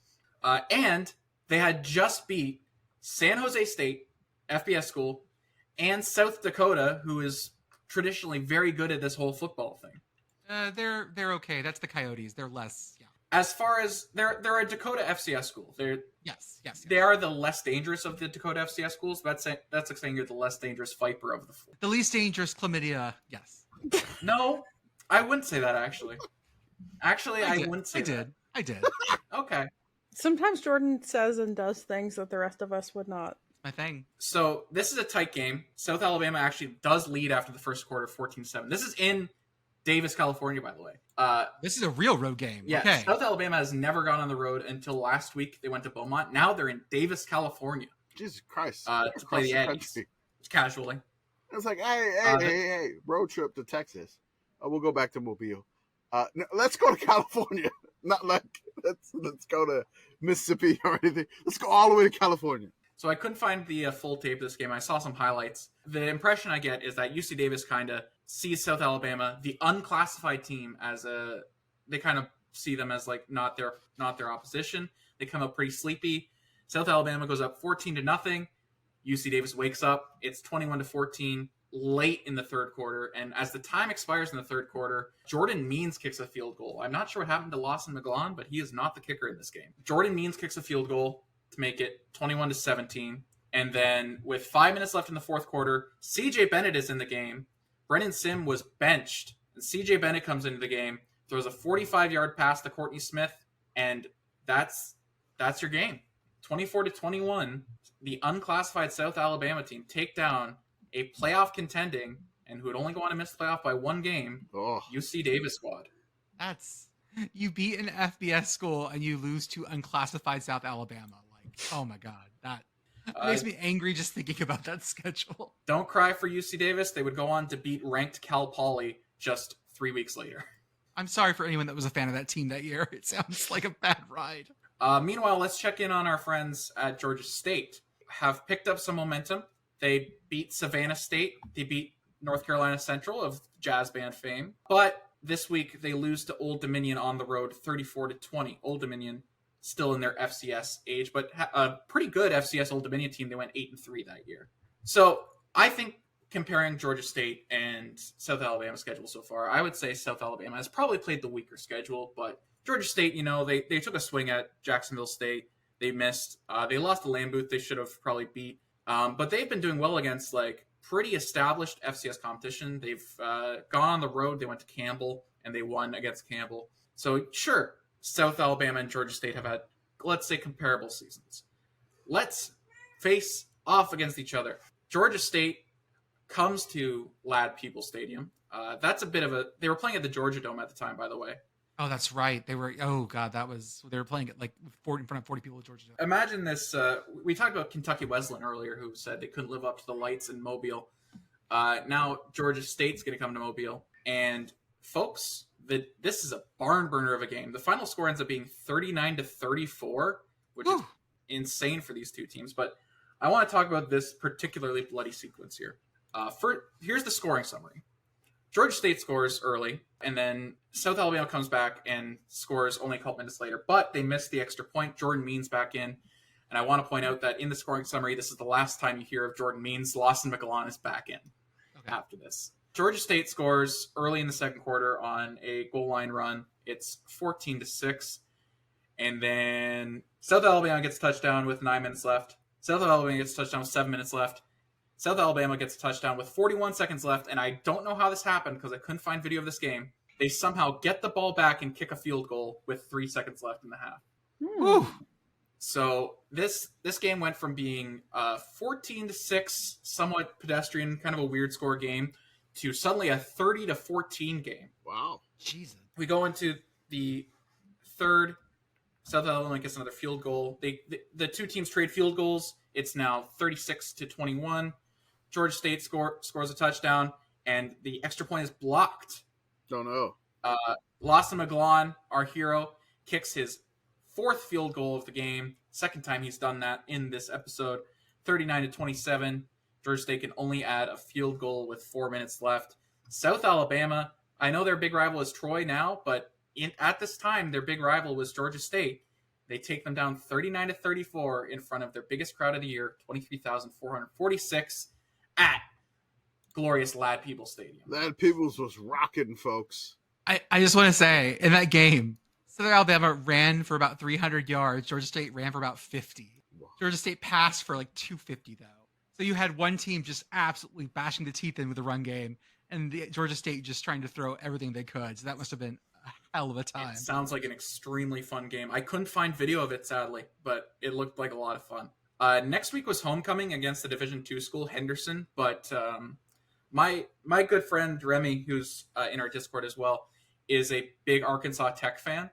And they had just beat San Jose State, FBS school, and South Dakota, who is traditionally very good at this whole football thing. They're okay. That's the Coyotes. They're less. Yeah. As far as they're a Dakota FCS school. Yes. They are the less dangerous of the Dakota FCS schools. That's like saying you're the less dangerous Viper of the 4. The least dangerous Chlamydia. Yes. No, I wouldn't say that actually. I wouldn't say that. I did. Okay. Sometimes Jordan says and does things that the rest of us would not. My thing. So this is a tight game. South Alabama actually does lead after the first quarter, 14-7. This is in Davis, California, by the way. This is a real road game. Yeah, okay. South Alabama has never gone on the road until last week. They went to Beaumont. Now they're in Davis, California. Jesus Christ. To play the Aggies. Casually. It's like, hey, road trip to Texas. We'll go back to Mobile. No, let's go to California. Not like let's go to Mississippi or anything. Let's go all the way to California. So I couldn't find the full tape of this game. I saw some highlights. The impression I get is that UC Davis kind of sees South Alabama, the unclassified team, as they kind of see them as like not their opposition. They come up pretty sleepy. South Alabama goes up 14-0. UC Davis wakes up. It's 21-14. late in the third quarter, and as the time expires in the third quarter, Jordan Means kicks a field goal. I'm not sure what happened to Lawson McGlon, but he is not the kicker in this game. Jordan Means kicks a field goal to make it 21-17, and then with 5 minutes left in the fourth quarter, CJ Bennett is in the game. Brennan Sim was benched, and CJ Bennett comes into the game, throws a 45-yard pass to Courtney Smith, and that's your game. 24-21, the unclassified South Alabama team take down a playoff contending, and who would only go on to miss the playoff by one game, UC Davis squad. You beat an FBS school and you lose to unclassified South Alabama. Like, oh my God, that makes me angry just thinking about that schedule. Don't cry for UC Davis. They would go on to beat ranked Cal Poly just 3 weeks later. I'm sorry for anyone that was a fan of that team that year. It sounds like a bad ride. Meanwhile, let's check in on our friends at Georgia State. Have picked up some momentum. They beat Savannah State. They beat North Carolina Central of jazz band fame. But this week, they lose to Old Dominion on the road, 34-20. Old Dominion still in their FCS age, but a pretty good FCS Old Dominion team. They went 8-3 that year. So I think comparing Georgia State and South Alabama's schedule so far, I would say South Alabama has probably played the weaker schedule, but Georgia State, they took a swing at Jacksonville State. They missed. They lost to Lambuth. They should have probably beat. But they've been doing well against pretty established FCS competition. They've gone on the road. They went to Campbell and they won against Campbell. So sure, South Alabama and Georgia State have had, let's say, comparable seasons. Let's face off against each other. Georgia State comes to Lad People Stadium. That's a bit of they were playing at the Georgia Dome at the time, by the way. Oh, that's right. They were playing it in front of 40 people at Georgia Dome. Imagine this. We talked about Kentucky Wesleyan earlier, who said they couldn't live up to the lights in Mobile. Now Georgia State's going to come to Mobile. And folks, this is a barn burner of a game. The final score ends up being 39-34, which is insane for these two teams. But I want to talk about this particularly bloody sequence here. Here's the scoring summary. Georgia State scores early, and then South Alabama comes back and scores only a couple minutes later. But they missed the extra point. Jordan Means back in. And I want to point out that in the scoring summary, this is the last time you hear of Jordan Means. Lawson McGlon is back in after this. Georgia State scores early in the second quarter on a goal line run. It's 14-6. And then South Alabama gets a touchdown with 9 minutes left. South Alabama gets a touchdown with 7 minutes left. South Alabama gets a touchdown with 41 seconds left, and I don't know how this happened because I couldn't find video of this game. They somehow get the ball back and kick a field goal with 3 seconds left in the half. Woo. So this game went from being 14-6, somewhat pedestrian, kind of a weird score game, to suddenly a 30-14 game. Wow. Jesus. We go into the third. South Alabama gets another field goal. The two teams trade field goals. It's now 36-21. Georgia State scores a touchdown, and the extra point is blocked. Don't know. Lawson McGlon, our hero, kicks his fourth field goal of the game. Second time he's done that in this episode. 39-27. Georgia State can only add a field goal with 4 minutes left. South Alabama, I know their big rival is Troy now, but at this time, their big rival was Georgia State. They take them down 39-34 in front of their biggest crowd of the year, 23,446 at glorious Lad People Stadium. Lad Peoples was rocking, folks. I just want to say, in that game, Southern Alabama ran for about 300 yards. Georgia State ran for about 50. Georgia State passed for 250, though. So you had one team just absolutely bashing the teeth in with the run game, and the Georgia State just trying to throw everything they could. So that must have been a hell of a time. It sounds like an extremely fun game. I couldn't find video of it, sadly, but it looked like a lot of fun. Next week was homecoming against the Division II school, Henderson, but my good friend Remy, who's in our Discord as well, is a big Arkansas Tech fan,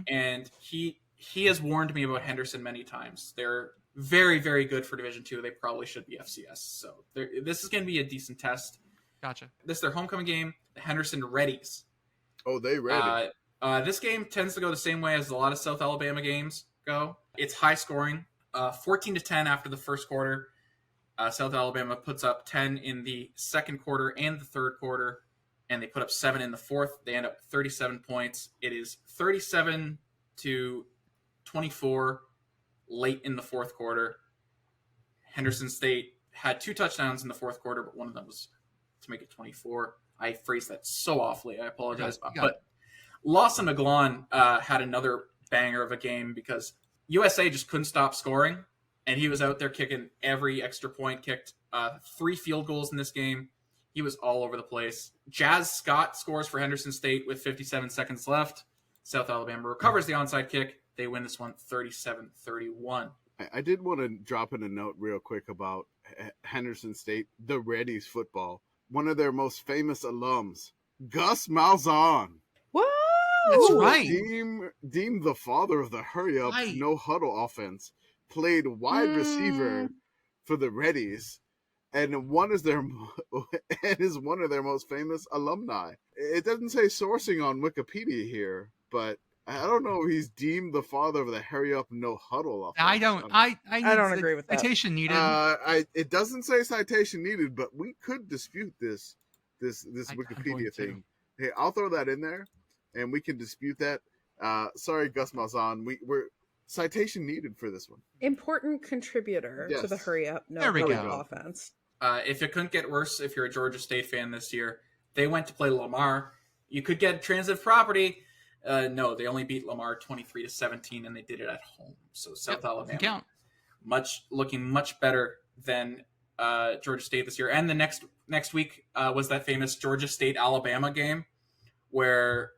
and he has warned me about Henderson many times. They're very, very good for Division II. They probably should be FCS, so this is going to be a decent test. Gotcha. This is their homecoming game, the Henderson Reddies. Oh, they ready. This game tends to go the same way as a lot of South Alabama games go. It's high scoring. 14-10 after the first quarter. South Alabama puts up 10 in the second quarter and the third quarter, and they put up 7 in the fourth. They end up 37 points. It is 37-24 late in the fourth quarter. Henderson State had 2 touchdowns in the fourth quarter, but one of them was to make it 24. I phrased that so awfully. I apologize. You got it. But Lawson McGlon had another banger of a game because USA just couldn't stop scoring, and he was out there kicking every extra point, kicked 3 field goals in this game. He was all over the place. Jazz Scott scores for Henderson State with 57 seconds left. South Alabama recovers the onside kick. They win this one 37-31. I did want to drop in a note real quick about Henderson State, the Reddies football. One of their most famous alums, Gus Malzahn. What? That's right. Deemed the father of the hurry-up, Right. no-huddle offense. Played wide receiver for the Reddies, and is one of their most famous alumni. It doesn't say sourcing on Wikipedia here, but I don't know if he's deemed the father of the hurry-up, no-huddle offense. I don't agree with that. Citation needed. It doesn't say citation needed, but we could dispute this Wikipedia thing. Hey, I'll throw that in there, and we can dispute that. Sorry, Gus Malzahn. We're citation needed for this one. Important contributor to the hurry up, no There we hurry go. offense. If it couldn't get worse, if you're a Georgia State fan this year, they went to play Lamar. You could get transitive property. No, they only beat Lamar 23-17, and they did it at home. So South Alabama, looking much better than Georgia State this year. And the next week was that famous Georgia State Alabama game, where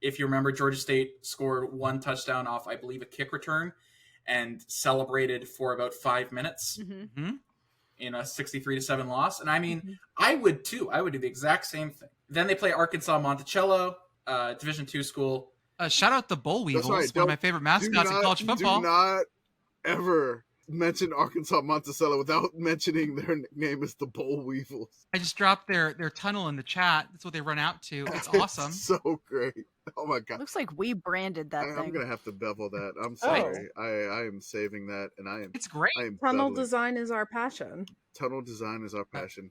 if you remember, Georgia State scored 1 touchdown off, I believe, a kick return, and celebrated for about 5 minutes in a 63-7 loss. And I mean, I would too. I would do the exact same thing. Then they play Arkansas Monticello, Division II school. Shout out the Boll Weevils, right. one of my favorite mascots in college football. Do not ever mention Arkansas Monticello without mentioning their name is the Boll Weevils. I just dropped their tunnel in the chat. That's what they run out to. It's awesome. So great. Oh my god. Looks like we branded that thing. I'm gonna have to bevel that. I'm sorry. I am saving that, and It's great. Tunnel design is our passion. Tunnel design is our passion.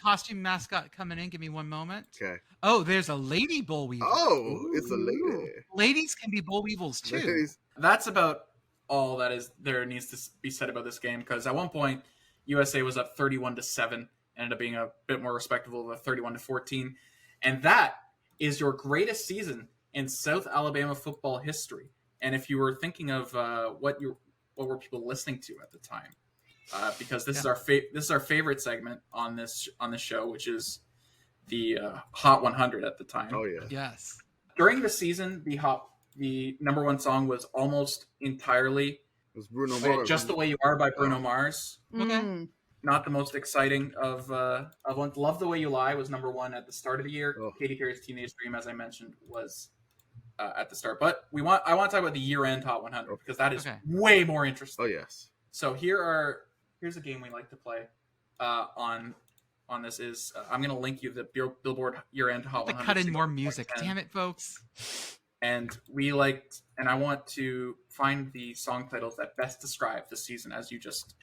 Costume mascot coming in. Give me one moment. Okay. Oh, there's a lady Boll Weevil. Oh, it's a lady. Ladies can be Boll Weevils too. Ladies. That's about all that is there needs to be said about this game, because at one point USA was up 31-7, ended up being a bit more respectable of a 31-14, and that is your greatest season in South Alabama football history. And if you were thinking of what were people listening to at the time, because this is our favorite segment on this show, which is the Hot 100 at the time. Oh yeah. Yes. During the season, the number one song was almost entirely It was Bruno Mars. Just the Way You Are by Bruno Mars. Okay. Not the most exciting of ones. Love the Way You Lie was number 1 at the start of the year. Oh. Katy Perry's Teenage Dream, as I mentioned, was at the start. But I want to talk about the year-end Hot 100 because that is way more interesting. Oh yes. So here's a game we like to play on this. Is I'm going to link you the Billboard year-end Hot 100. Cut in more music. Damn it, folks. And I want to find the song titles that best describe the season as you just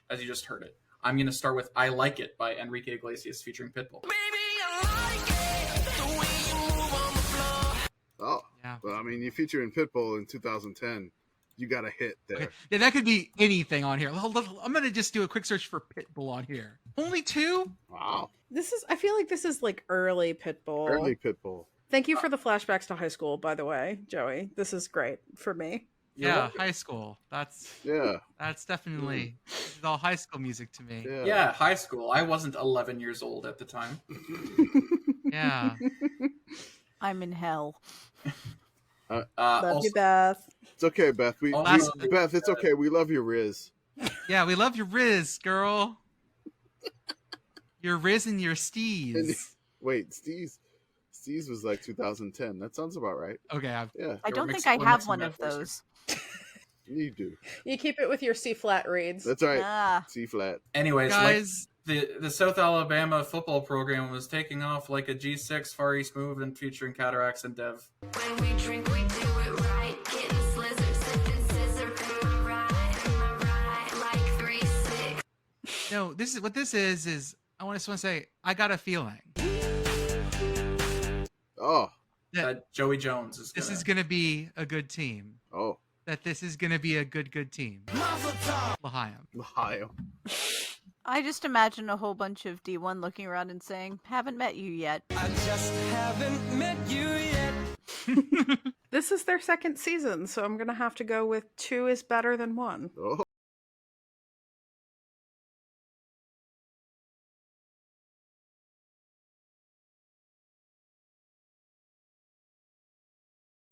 heard it. I'm going to start with I Like It by Enrique Iglesias featuring Pitbull. Baby, I like it, the way you move on the floor. Oh. Yeah. Well, I mean, you feature in Pitbull in 2010. You got a hit there. Okay. Yeah, that could be anything on here. I'm going to just do a quick search for Pitbull on here. Only 2? Wow. I feel like this is like early Pitbull. Early Pitbull. Thank you for the flashbacks to high school, by the way, Joey. This is great for me. Yeah, high school. That's definitely this is all high school music to me. Yeah, high school. I wasn't 11 years old at the time. Yeah. I'm in hell. Love you, Beth. It's okay, Beth. Beth, it's okay. We love your Riz. Yeah, we love your Riz, girl. Your Riz and your Steez. Wait, Steez was like 2010. That sounds about right. Okay. I don't think I have one of those. You do. You keep it with your C flat reads. That's right. C flat. Anyways, guys, the South Alabama football program was taking off like a G6 Far East move and featuring Cataracts and Dev. When we drink, we do it right. Getting slizzard, sipping scissor. Am I right? Like 3-6. No, this is I just want to say I got a feeling. Oh. That Joey Jones is. This is gonna be a good team. Oh. That this is gonna be a good team. L'Chaim. I just imagine a whole bunch of D1 looking around and saying, haven't met you yet. I just haven't met you yet. This is their second season, so I'm going to have to go with 2 is better than 1. Oh,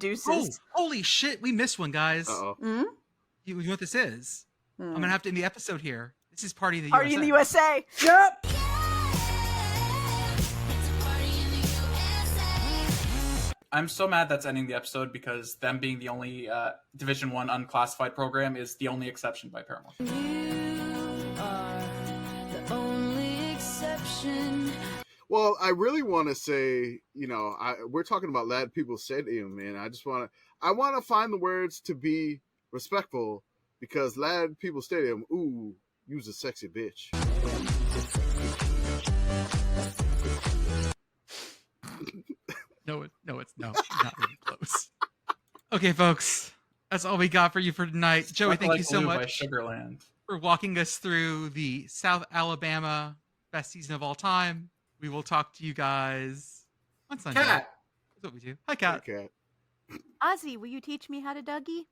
Deuces. Oh, holy shit, we missed one, guys. uh-oh. Mm? You know what this is? I'm gonna have to end the episode here. This is Party in the Party USA. in the USA. Yep. I'm so mad that's ending the episode because them being the only Division 1 unclassified program is the only exception by Paramount. You are the only exception. Well, I really want to say, we're talking about Lad People Stadium, man. I want to find the words to be respectful because Lad People Stadium, ooh, you's a sexy bitch. No, it's not really close. Okay, folks, that's all we got for you for tonight. Joey, thank you so much Sugarland. for walking us through the South Alabama best season of all time. We will talk to you guys on Sunday. Cat. That's what we do. Hi, Kat. Okay. Ozzy, will you teach me how to Dougie?